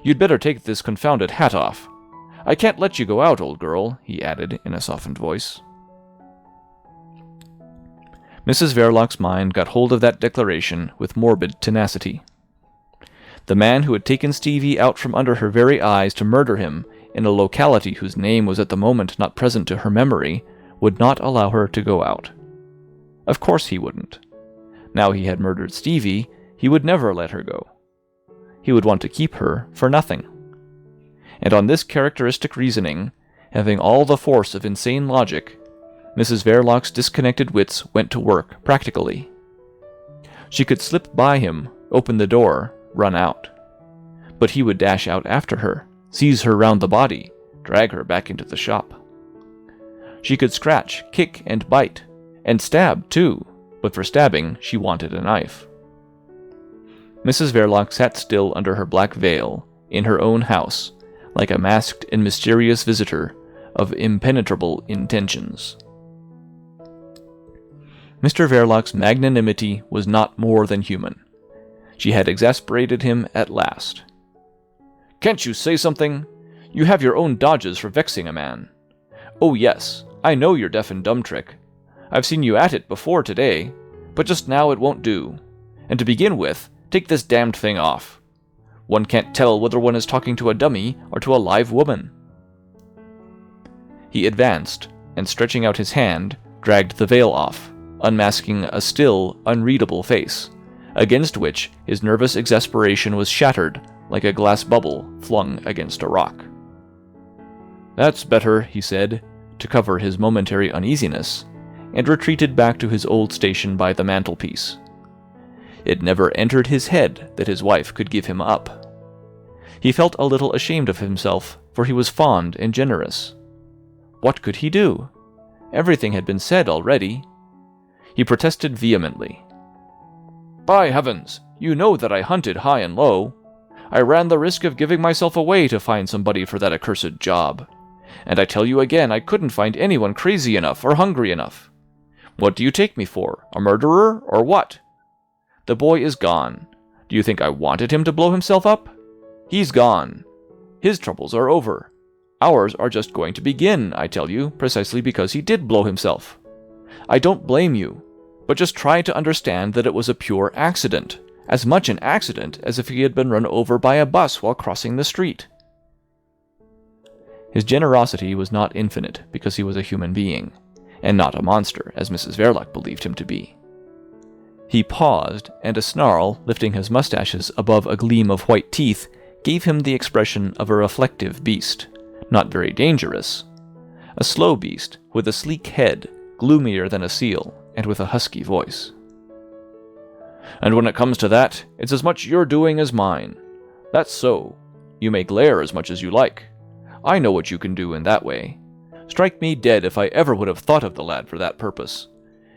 You'd better take this confounded hat off. I can't let you go out, old girl," he added in a softened voice. Mrs. Verloc's mind got hold of that declaration with morbid tenacity. The man who had taken Stevie out from under her very eyes to murder him in a locality whose name was at the moment not present to her memory would not allow her to go out. Of course he wouldn't. Now he had murdered Stevie, he would never let her go. He would want to keep her for nothing. And on this characteristic reasoning, having all the force of insane logic, Mrs. Verloc's disconnected wits went to work practically. She could slip by him, open the door, run out. But he would dash out after her, seize her round the body, drag her back into the shop. She could scratch, kick, and bite, and stab too, but for stabbing she wanted a knife. Mrs. Verloc sat still under her black veil, in her own house, like a masked and mysterious visitor of impenetrable intentions. Mr. Verloc's magnanimity was not more than human. She had exasperated him at last. "Can't you say something? You have your own dodges for vexing a man. Oh yes, I know your deaf and dumb trick. I've seen you at it before today, but just now it won't do. And to begin with, take this damned thing off. One can't tell whether one is talking to a dummy or to a live woman." He advanced, and stretching out his hand, dragged the veil off, unmasking a still, unreadable face, against which his nervous exasperation was shattered like a glass bubble flung against a rock. "That's better," he said, to cover his momentary uneasiness, and retreated back to his old station by the mantelpiece. It never entered his head that his wife could give him up. He felt a little ashamed of himself, for he was fond and generous. What could he do? Everything had been said already. He protested vehemently. "By heavens, you know that I hunted high and low. I ran the risk of giving myself away to find somebody for that accursed job. And I tell you again, I couldn't find anyone crazy enough or hungry enough. What do you take me for? A murderer, or what? The boy is gone. Do you think I wanted him to blow himself up? He's gone. His troubles are over. Ours are just going to begin, I tell you, precisely because he did blow himself. I don't blame you, but just try to understand that it was a pure accident, as much an accident as if he had been run over by a bus while crossing the street. His generosity was not infinite because he was a human being, and not a monster, as Mrs. Verloc believed him to be. He paused, and a snarl, lifting his mustaches above a gleam of white teeth, gave him the expression of a reflective beast, not very dangerous. A slow beast, with a sleek head, gloomier than a seal, and with a husky voice. And when it comes to that, it's as much your doing as mine. That's so. You may glare as much as you like. I know what you can do in that way. Strike me dead if I ever would have thought of the lad for that purpose.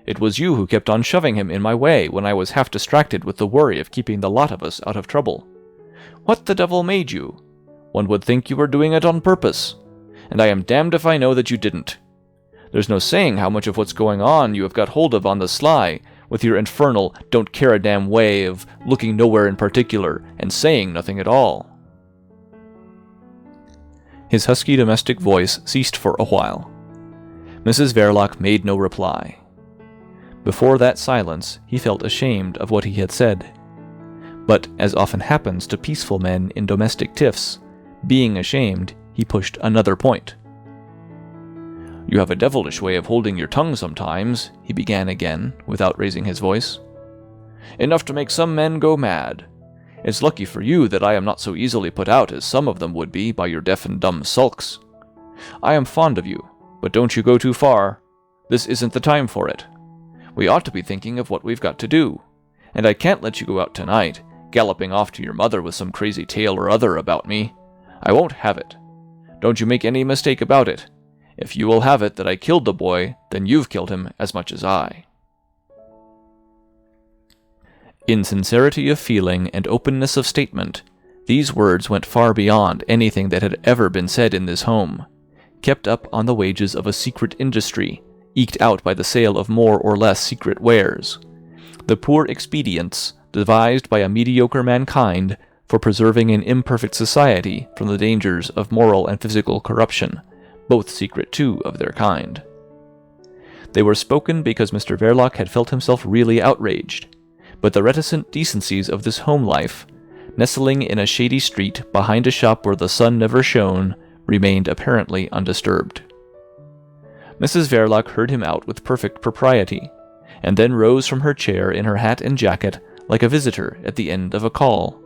It was you who kept on shoving him in my way when I was half distracted with the worry of keeping the lot of us out of trouble. What the devil made you? One would think you were doing it on purpose, and I am damned if I know that you didn't. There's no saying how much of what's going on you have got hold of on the sly, with your infernal, don't-care-a-damn way of looking nowhere in particular and saying nothing at all. His husky domestic voice ceased for a while. Mrs. Verloc made no reply. Before that silence, he felt ashamed of what he had said. But, as often happens to peaceful men in domestic tiffs, being ashamed, he pushed another point. You have a devilish way of holding your tongue sometimes, he began again, without raising his voice. Enough to make some men go mad. It's lucky for you that I am not so easily put out as some of them would be by your deaf and dumb sulks. I am fond of you, but don't you go too far. This isn't the time for it. We ought to be thinking of what we've got to do, and I can't let you go out tonight, galloping off to your mother with some crazy tale or other about me. I won't have it. Don't you make any mistake about it. If you will have it that I killed the boy, then you've killed him as much as I. In sincerity of feeling and openness of statement, these words went far beyond anything that had ever been said in this home, kept up on the wages of a secret industry, eked out by the sale of more or less secret wares, the poor expedients devised by a mediocre mankind for preserving an imperfect society from the dangers of moral and physical corruption, both secret too of their kind. They were spoken because Mr. Verloc had felt himself really outraged, but the reticent decencies of this home life, nestling in a shady street behind a shop where the sun never shone, remained apparently undisturbed. Mrs. Verloc heard him out with perfect propriety, and then rose from her chair in her hat and jacket like a visitor at the end of a call.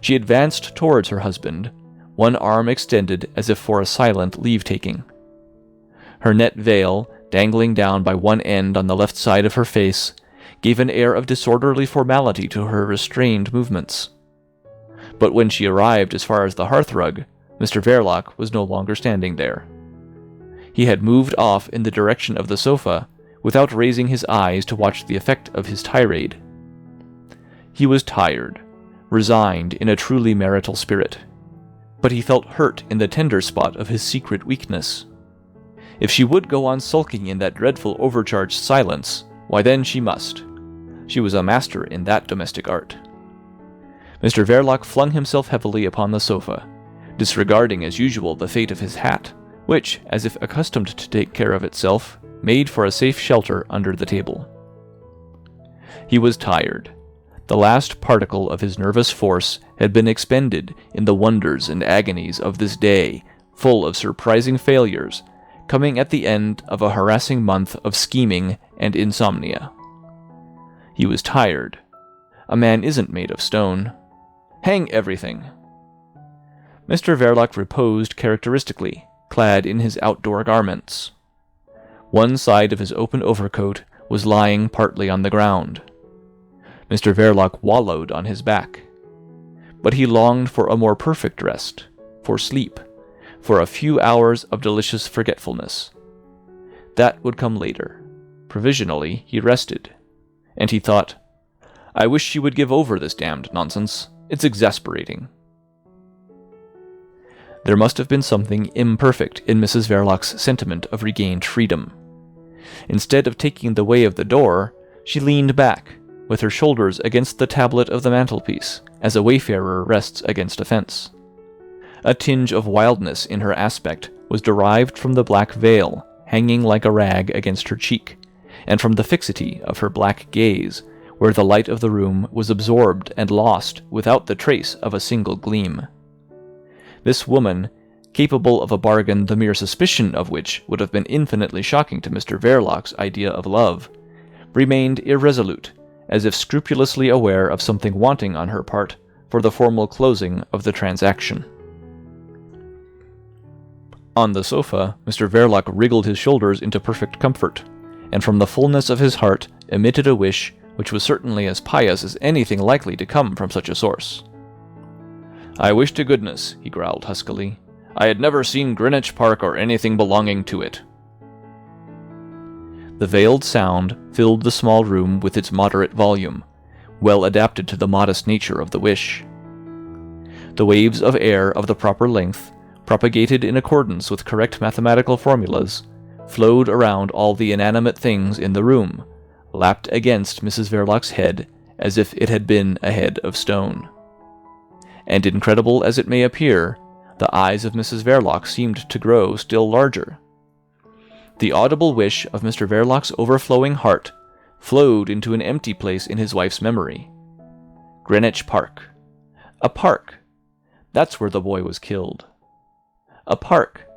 She advanced towards her husband, one arm extended as if for a silent leave-taking. Her net veil, dangling down by one end on the left side of her face, gave an air of disorderly formality to her restrained movements. But when she arrived as far as the hearthrug, Mr. Verloc was no longer standing there. He had moved off in the direction of the sofa, without raising his eyes to watch the effect of his tirade. He was tired, resigned in a truly marital spirit, but he felt hurt in the tender spot of his secret weakness. If she would go on sulking in that dreadful overcharged silence, why then she must. She was a master in that domestic art. Mr. Verloc flung himself heavily upon the sofa, disregarding as usual the fate of his hat, which, as if accustomed to take care of itself, made for a safe shelter under the table. He was tired. The last particle of his nervous force had been expended in the wonders and agonies of this day, full of surprising failures, coming at the end of a harassing month of scheming and insomnia. He was tired. A man isn't made of stone. Hang everything! Mr. Verloc reposed characteristically, clad in his outdoor garments. One side of his open overcoat was lying partly on the ground. Mr. Verloc wallowed on his back. But he longed for a more perfect rest, for sleep, for a few hours of delicious forgetfulness. That would come later. Provisionally, he rested. And he thought, I wish she would give over this damned nonsense. It's exasperating. There must have been something imperfect in Mrs. Verloc's sentiment of regained freedom. Instead of taking the way of the door, she leaned back, with her shoulders against the tablet of the mantelpiece, as a wayfarer rests against a fence. A tinge of wildness in her aspect was derived from the black veil hanging like a rag against her cheek, and from the fixity of her black gaze, where the light of the room was absorbed and lost without the trace of a single gleam. This woman, capable of a bargain the mere suspicion of which would have been infinitely shocking to Mr. Verloc's idea of love, remained irresolute, as if scrupulously aware of something wanting on her part for the formal closing of the transaction. On the sofa, Mr. Verloc wriggled his shoulders into perfect comfort, and from the fullness of his heart emitted a wish which was certainly as pious as anything likely to come from such a source. "I wish to goodness," he growled huskily, "I had never seen Greenwich Park or anything belonging to it." The veiled sound filled the small room with its moderate volume, well adapted to the modest nature of the wish. The waves of air of the proper length, propagated in accordance with correct mathematical formulas, flowed around all the inanimate things in the room, lapped against Mrs. Verloc's head as if it had been a head of stone. And incredible as it may appear, the eyes of Mrs. Verloc seemed to grow still larger. The audible wish of Mr. Verloc's overflowing heart flowed into an empty place in his wife's memory. Greenwich Park. A park. That's where the boy was killed. A park.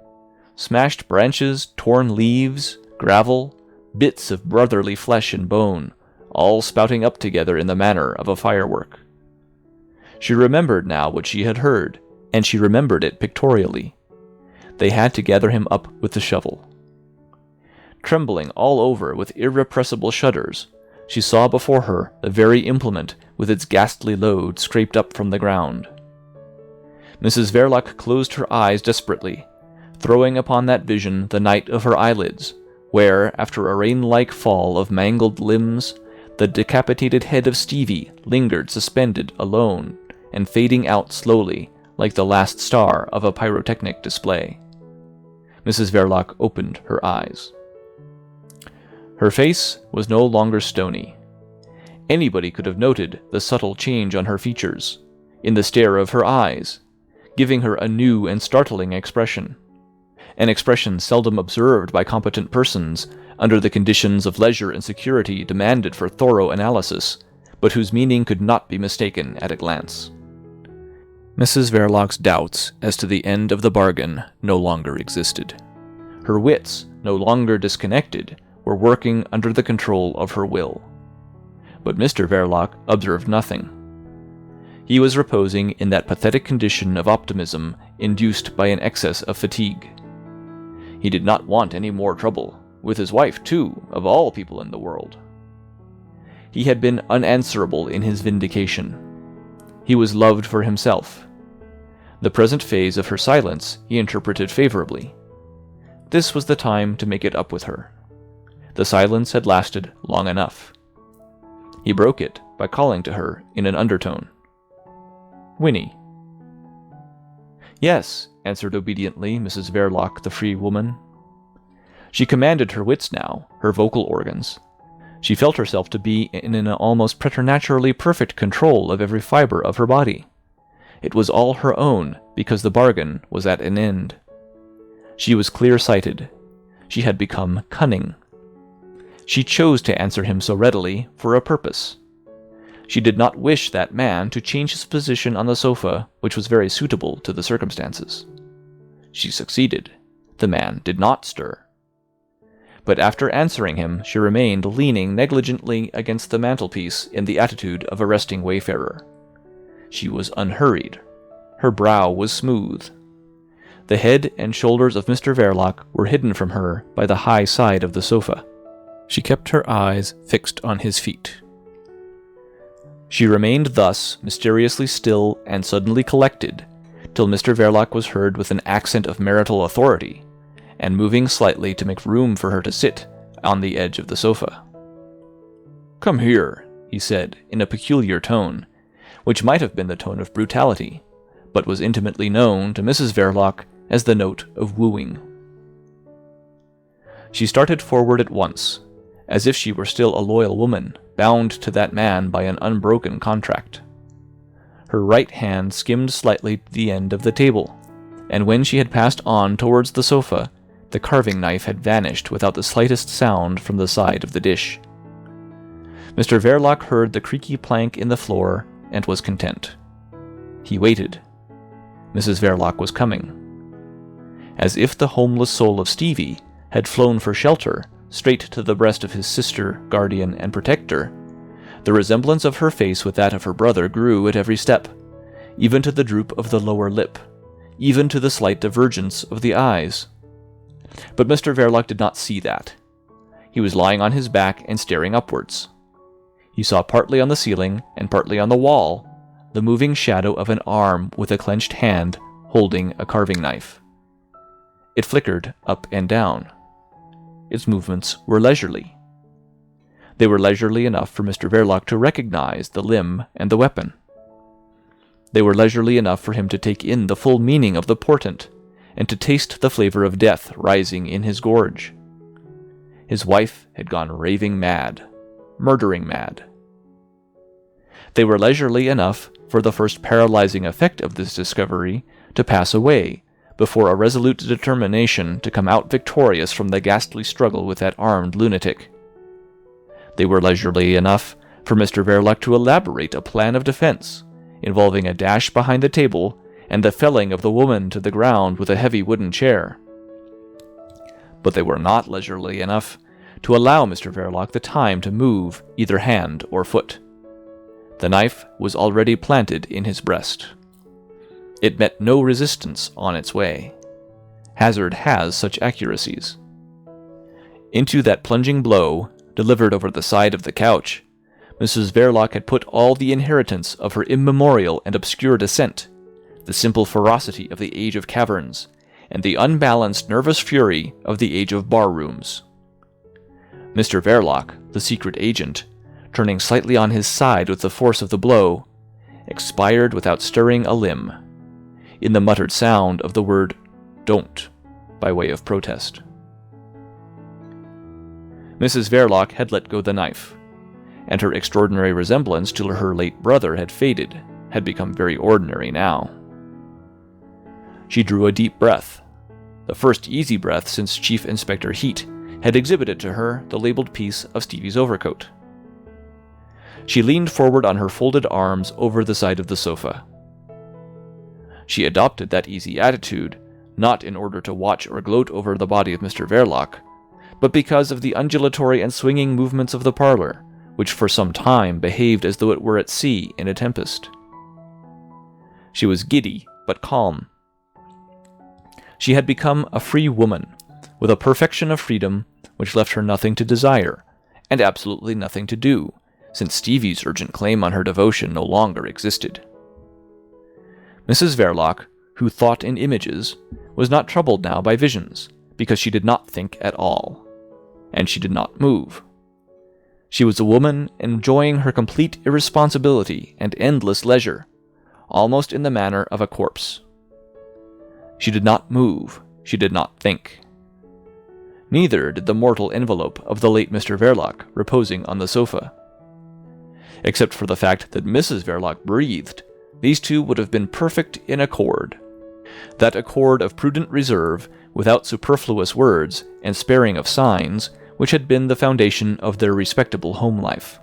Smashed branches, torn leaves, gravel, bits of brotherly flesh and bone, all spouting up together in the manner of a firework. She remembered now what she had heard, and she remembered it pictorially. They had to gather him up with the shovel. Trembling all over with irrepressible shudders, she saw before her the very implement with its ghastly load scraped up from the ground. Mrs. Verloc closed her eyes desperately, throwing upon that vision the night of her eyelids, where, after a rain-like fall of mangled limbs, the decapitated head of Stevie lingered suspended alone, and fading out slowly, like the last star of a pyrotechnic display. Mrs. Verloc opened her eyes. Her face was no longer stony. Anybody could have noted the subtle change on her features, in the stare of her eyes, giving her a new and startling expression, an expression seldom observed by competent persons under the conditions of leisure and security demanded for thorough analysis, but whose meaning could not be mistaken at a glance. Mrs. Verloc's doubts as to the end of the bargain no longer existed. Her wits, no longer disconnected, were working under the control of her will. But Mr. Verloc observed nothing. He was reposing in that pathetic condition of optimism induced by an excess of fatigue. He did not want any more trouble, with his wife, too, of all people in the world. He had been unanswerable in his vindication. He was loved for himself. The present phase of her silence he interpreted favorably. This was the time to make it up with her. The silence had lasted long enough. He broke it by calling to her in an undertone. "Winnie." "Yes," answered obediently Mrs. Verloc, the free woman. She commanded her wits now, her vocal organs. She felt herself to be in an almost preternaturally perfect control of every fiber of her body. It was all her own, because the bargain was at an end. She was clear-sighted. She had become cunning. She chose to answer him so readily for a purpose. She did not wish that man to change his position on the sofa, which was very suitable to the circumstances. She succeeded. The man did not stir. But after answering him, she remained leaning negligently against the mantelpiece in the attitude of a resting wayfarer. She was unhurried. Her brow was smooth. The head and shoulders of Mr. Verloc were hidden from her by the high side of the sofa. She kept her eyes fixed on his feet. She remained thus mysteriously still and suddenly collected, till Mr. Verloc was heard with an accent of marital authority, and moving slightly to make room for her to sit on the edge of the sofa. "Come here," he said, in a peculiar tone, which might have been the tone of brutality, but was intimately known to Mrs. Verloc as the note of wooing. She started forward at once, as if she were still a loyal woman, bound to that man by an unbroken contract. Her right hand skimmed slightly the end of the table, and when she had passed on towards the sofa, the carving knife had vanished without the slightest sound from the side of the dish. Mr. Verloc heard the creaky plank in the floor and was content. He waited. Mrs. Verloc was coming. As if the homeless soul of Stevie had flown for shelter straight to the breast of his sister, guardian, and protector, the resemblance of her face with that of her brother grew at every step, even to the droop of the lower lip, even to the slight divergence of the eyes. But Mr. Verloc did not see that. He was lying on his back and staring upwards. He saw partly on the ceiling and partly on the wall the moving shadow of an arm with a clenched hand holding a carving knife. It flickered up and down. Its movements were leisurely. They were leisurely enough for Mr. Verloc to recognize the limb and the weapon. They were leisurely enough for him to take in the full meaning of the portent, and to taste the flavor of death rising in his gorge. His wife had gone raving mad, murdering mad. They were leisurely enough for the first paralyzing effect of this discovery to pass away, before a resolute determination to come out victorious from the ghastly struggle with that armed lunatic. They were leisurely enough for Mr. Verloc to elaborate a plan of defense, involving a dash behind the table and the felling of the woman to the ground with a heavy wooden chair. But they were not leisurely enough to allow Mr. Verloc the time to move either hand or foot. The knife was already planted in his breast. It met no resistance on its way. Hazard has such accuracies. Into that plunging blow, delivered over the side of the couch, Mrs. Verloc had put all the inheritance of her immemorial and obscure descent, the simple ferocity of the age of caverns, and the unbalanced nervous fury of the age of bar-rooms. Mr. Verloc, the secret agent, turning slightly on his side with the force of the blow, expired without stirring a limb, in the muttered sound of the word "don't," by way of protest. Mrs. Verloc had let go the knife, and her extraordinary resemblance to her late brother had faded, had become very ordinary now. She drew a deep breath, the first easy breath since Chief Inspector Heat had exhibited to her the labeled piece of Stevie's overcoat. She leaned forward on her folded arms over the side of the sofa. She adopted that easy attitude, not in order to watch or gloat over the body of Mr. Verloc, but because of the undulatory and swinging movements of the parlor, which for some time behaved as though it were at sea in a tempest. She was giddy, but calm. She had become a free woman, with a perfection of freedom which left her nothing to desire, and absolutely nothing to do, since Stevie's urgent claim on her devotion no longer existed. Mrs. Verloc, who thought in images, was not troubled now by visions, because she did not think at all, and she did not move. She was a woman enjoying her complete irresponsibility and endless leisure, almost in the manner of a corpse. She did not move, she did not think. Neither did the mortal envelope of the late Mr. Verloc reposing on the sofa. Except for the fact that Mrs. Verloc breathed, these two would have been perfect in accord. That accord of prudent reserve, without superfluous words, and sparing of signs, which had been the foundation of their respectable home life.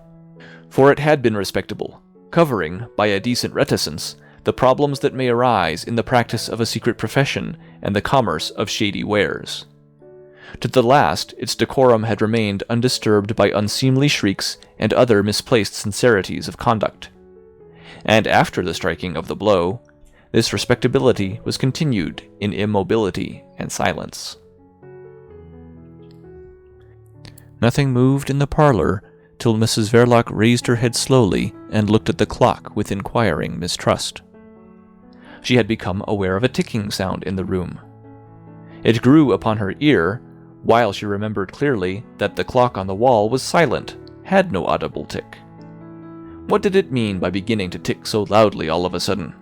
For it had been respectable, covering, by a decent reticence, the problems that may arise in the practice of a secret profession and the commerce of shady wares. To the last, its decorum had remained undisturbed by unseemly shrieks and other misplaced sincerities of conduct. And after the striking of the blow, this respectability was continued in immobility and silence. Nothing moved in the parlor till Mrs. Verloc raised her head slowly and looked at the clock with inquiring mistrust. She had become aware of a ticking sound in the room. It grew upon her ear, while she remembered clearly that the clock on the wall was silent, had no audible tick. What did it mean by beginning to tick so loudly all of a sudden?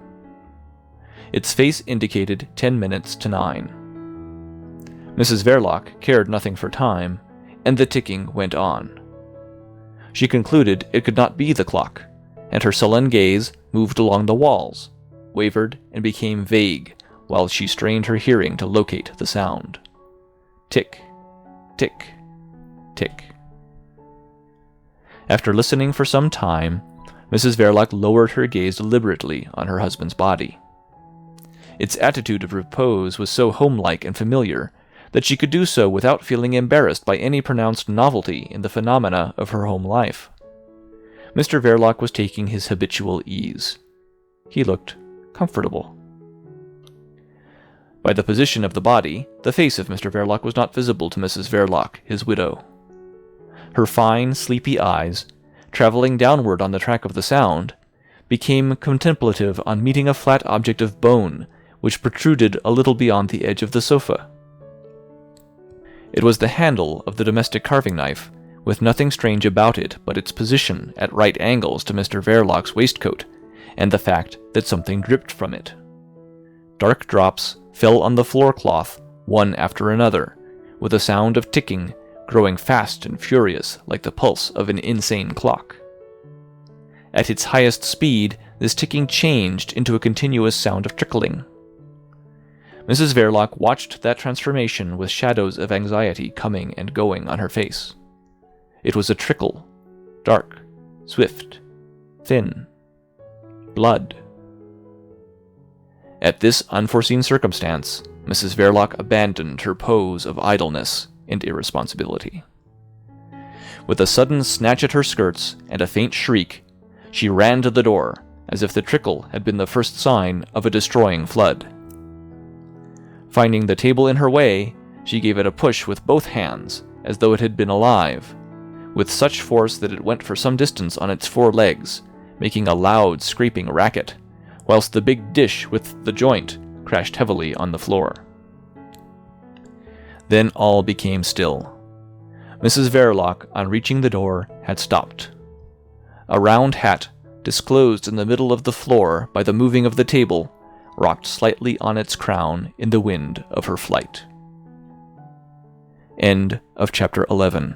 Its face indicated 10 minutes to 9. Mrs. Verloc cared nothing for time, and the ticking went on. She concluded it could not be the clock, and her sullen gaze moved along the walls, wavered, and became vague while she strained her hearing to locate the sound. Tick, tick, tick. After listening for some time, Mrs. Verloc lowered her gaze deliberately on her husband's body. Its attitude of repose was so homelike and familiar that she could do so without feeling embarrassed by any pronounced novelty in the phenomena of her home life. Mr. Verloc was taking his habitual ease. He looked comfortable. By the position of the body, the face of Mr. Verloc was not visible to Mrs. Verloc, his widow. Her fine, sleepy eyes, traveling downward on the track of the sound, became contemplative on meeting a flat object of bone which protruded a little beyond the edge of the sofa. It was the handle of the domestic carving knife, with nothing strange about it but its position at right angles to Mr. Verloc's waistcoat, and the fact that something dripped from it. Dark drops fell on the floor-cloth, one after another, with a sound of ticking growing fast and furious like the pulse of an insane clock. At its highest speed, this ticking changed into a continuous sound of trickling. Mrs. Verloc watched that transformation with shadows of anxiety coming and going on her face. It was a trickle, dark, swift, thin. Blood. At this unforeseen circumstance, Mrs. Verloc abandoned her pose of idleness and irresponsibility. With a sudden snatch at her skirts and a faint shriek, she ran to the door, as if the trickle had been the first sign of a destroying flood. Finding the table in her way, she gave it a push with both hands, as though it had been alive, with such force that it went for some distance on its 4 legs, making a loud, scraping racket, whilst the big dish with the joint crashed heavily on the floor. Then all became still. Mrs. Verloc, on reaching the door, had stopped. A round hat, disclosed in the middle of the floor by the moving of the table, rocked slightly on its crown in the wind of her flight. End of chapter 11.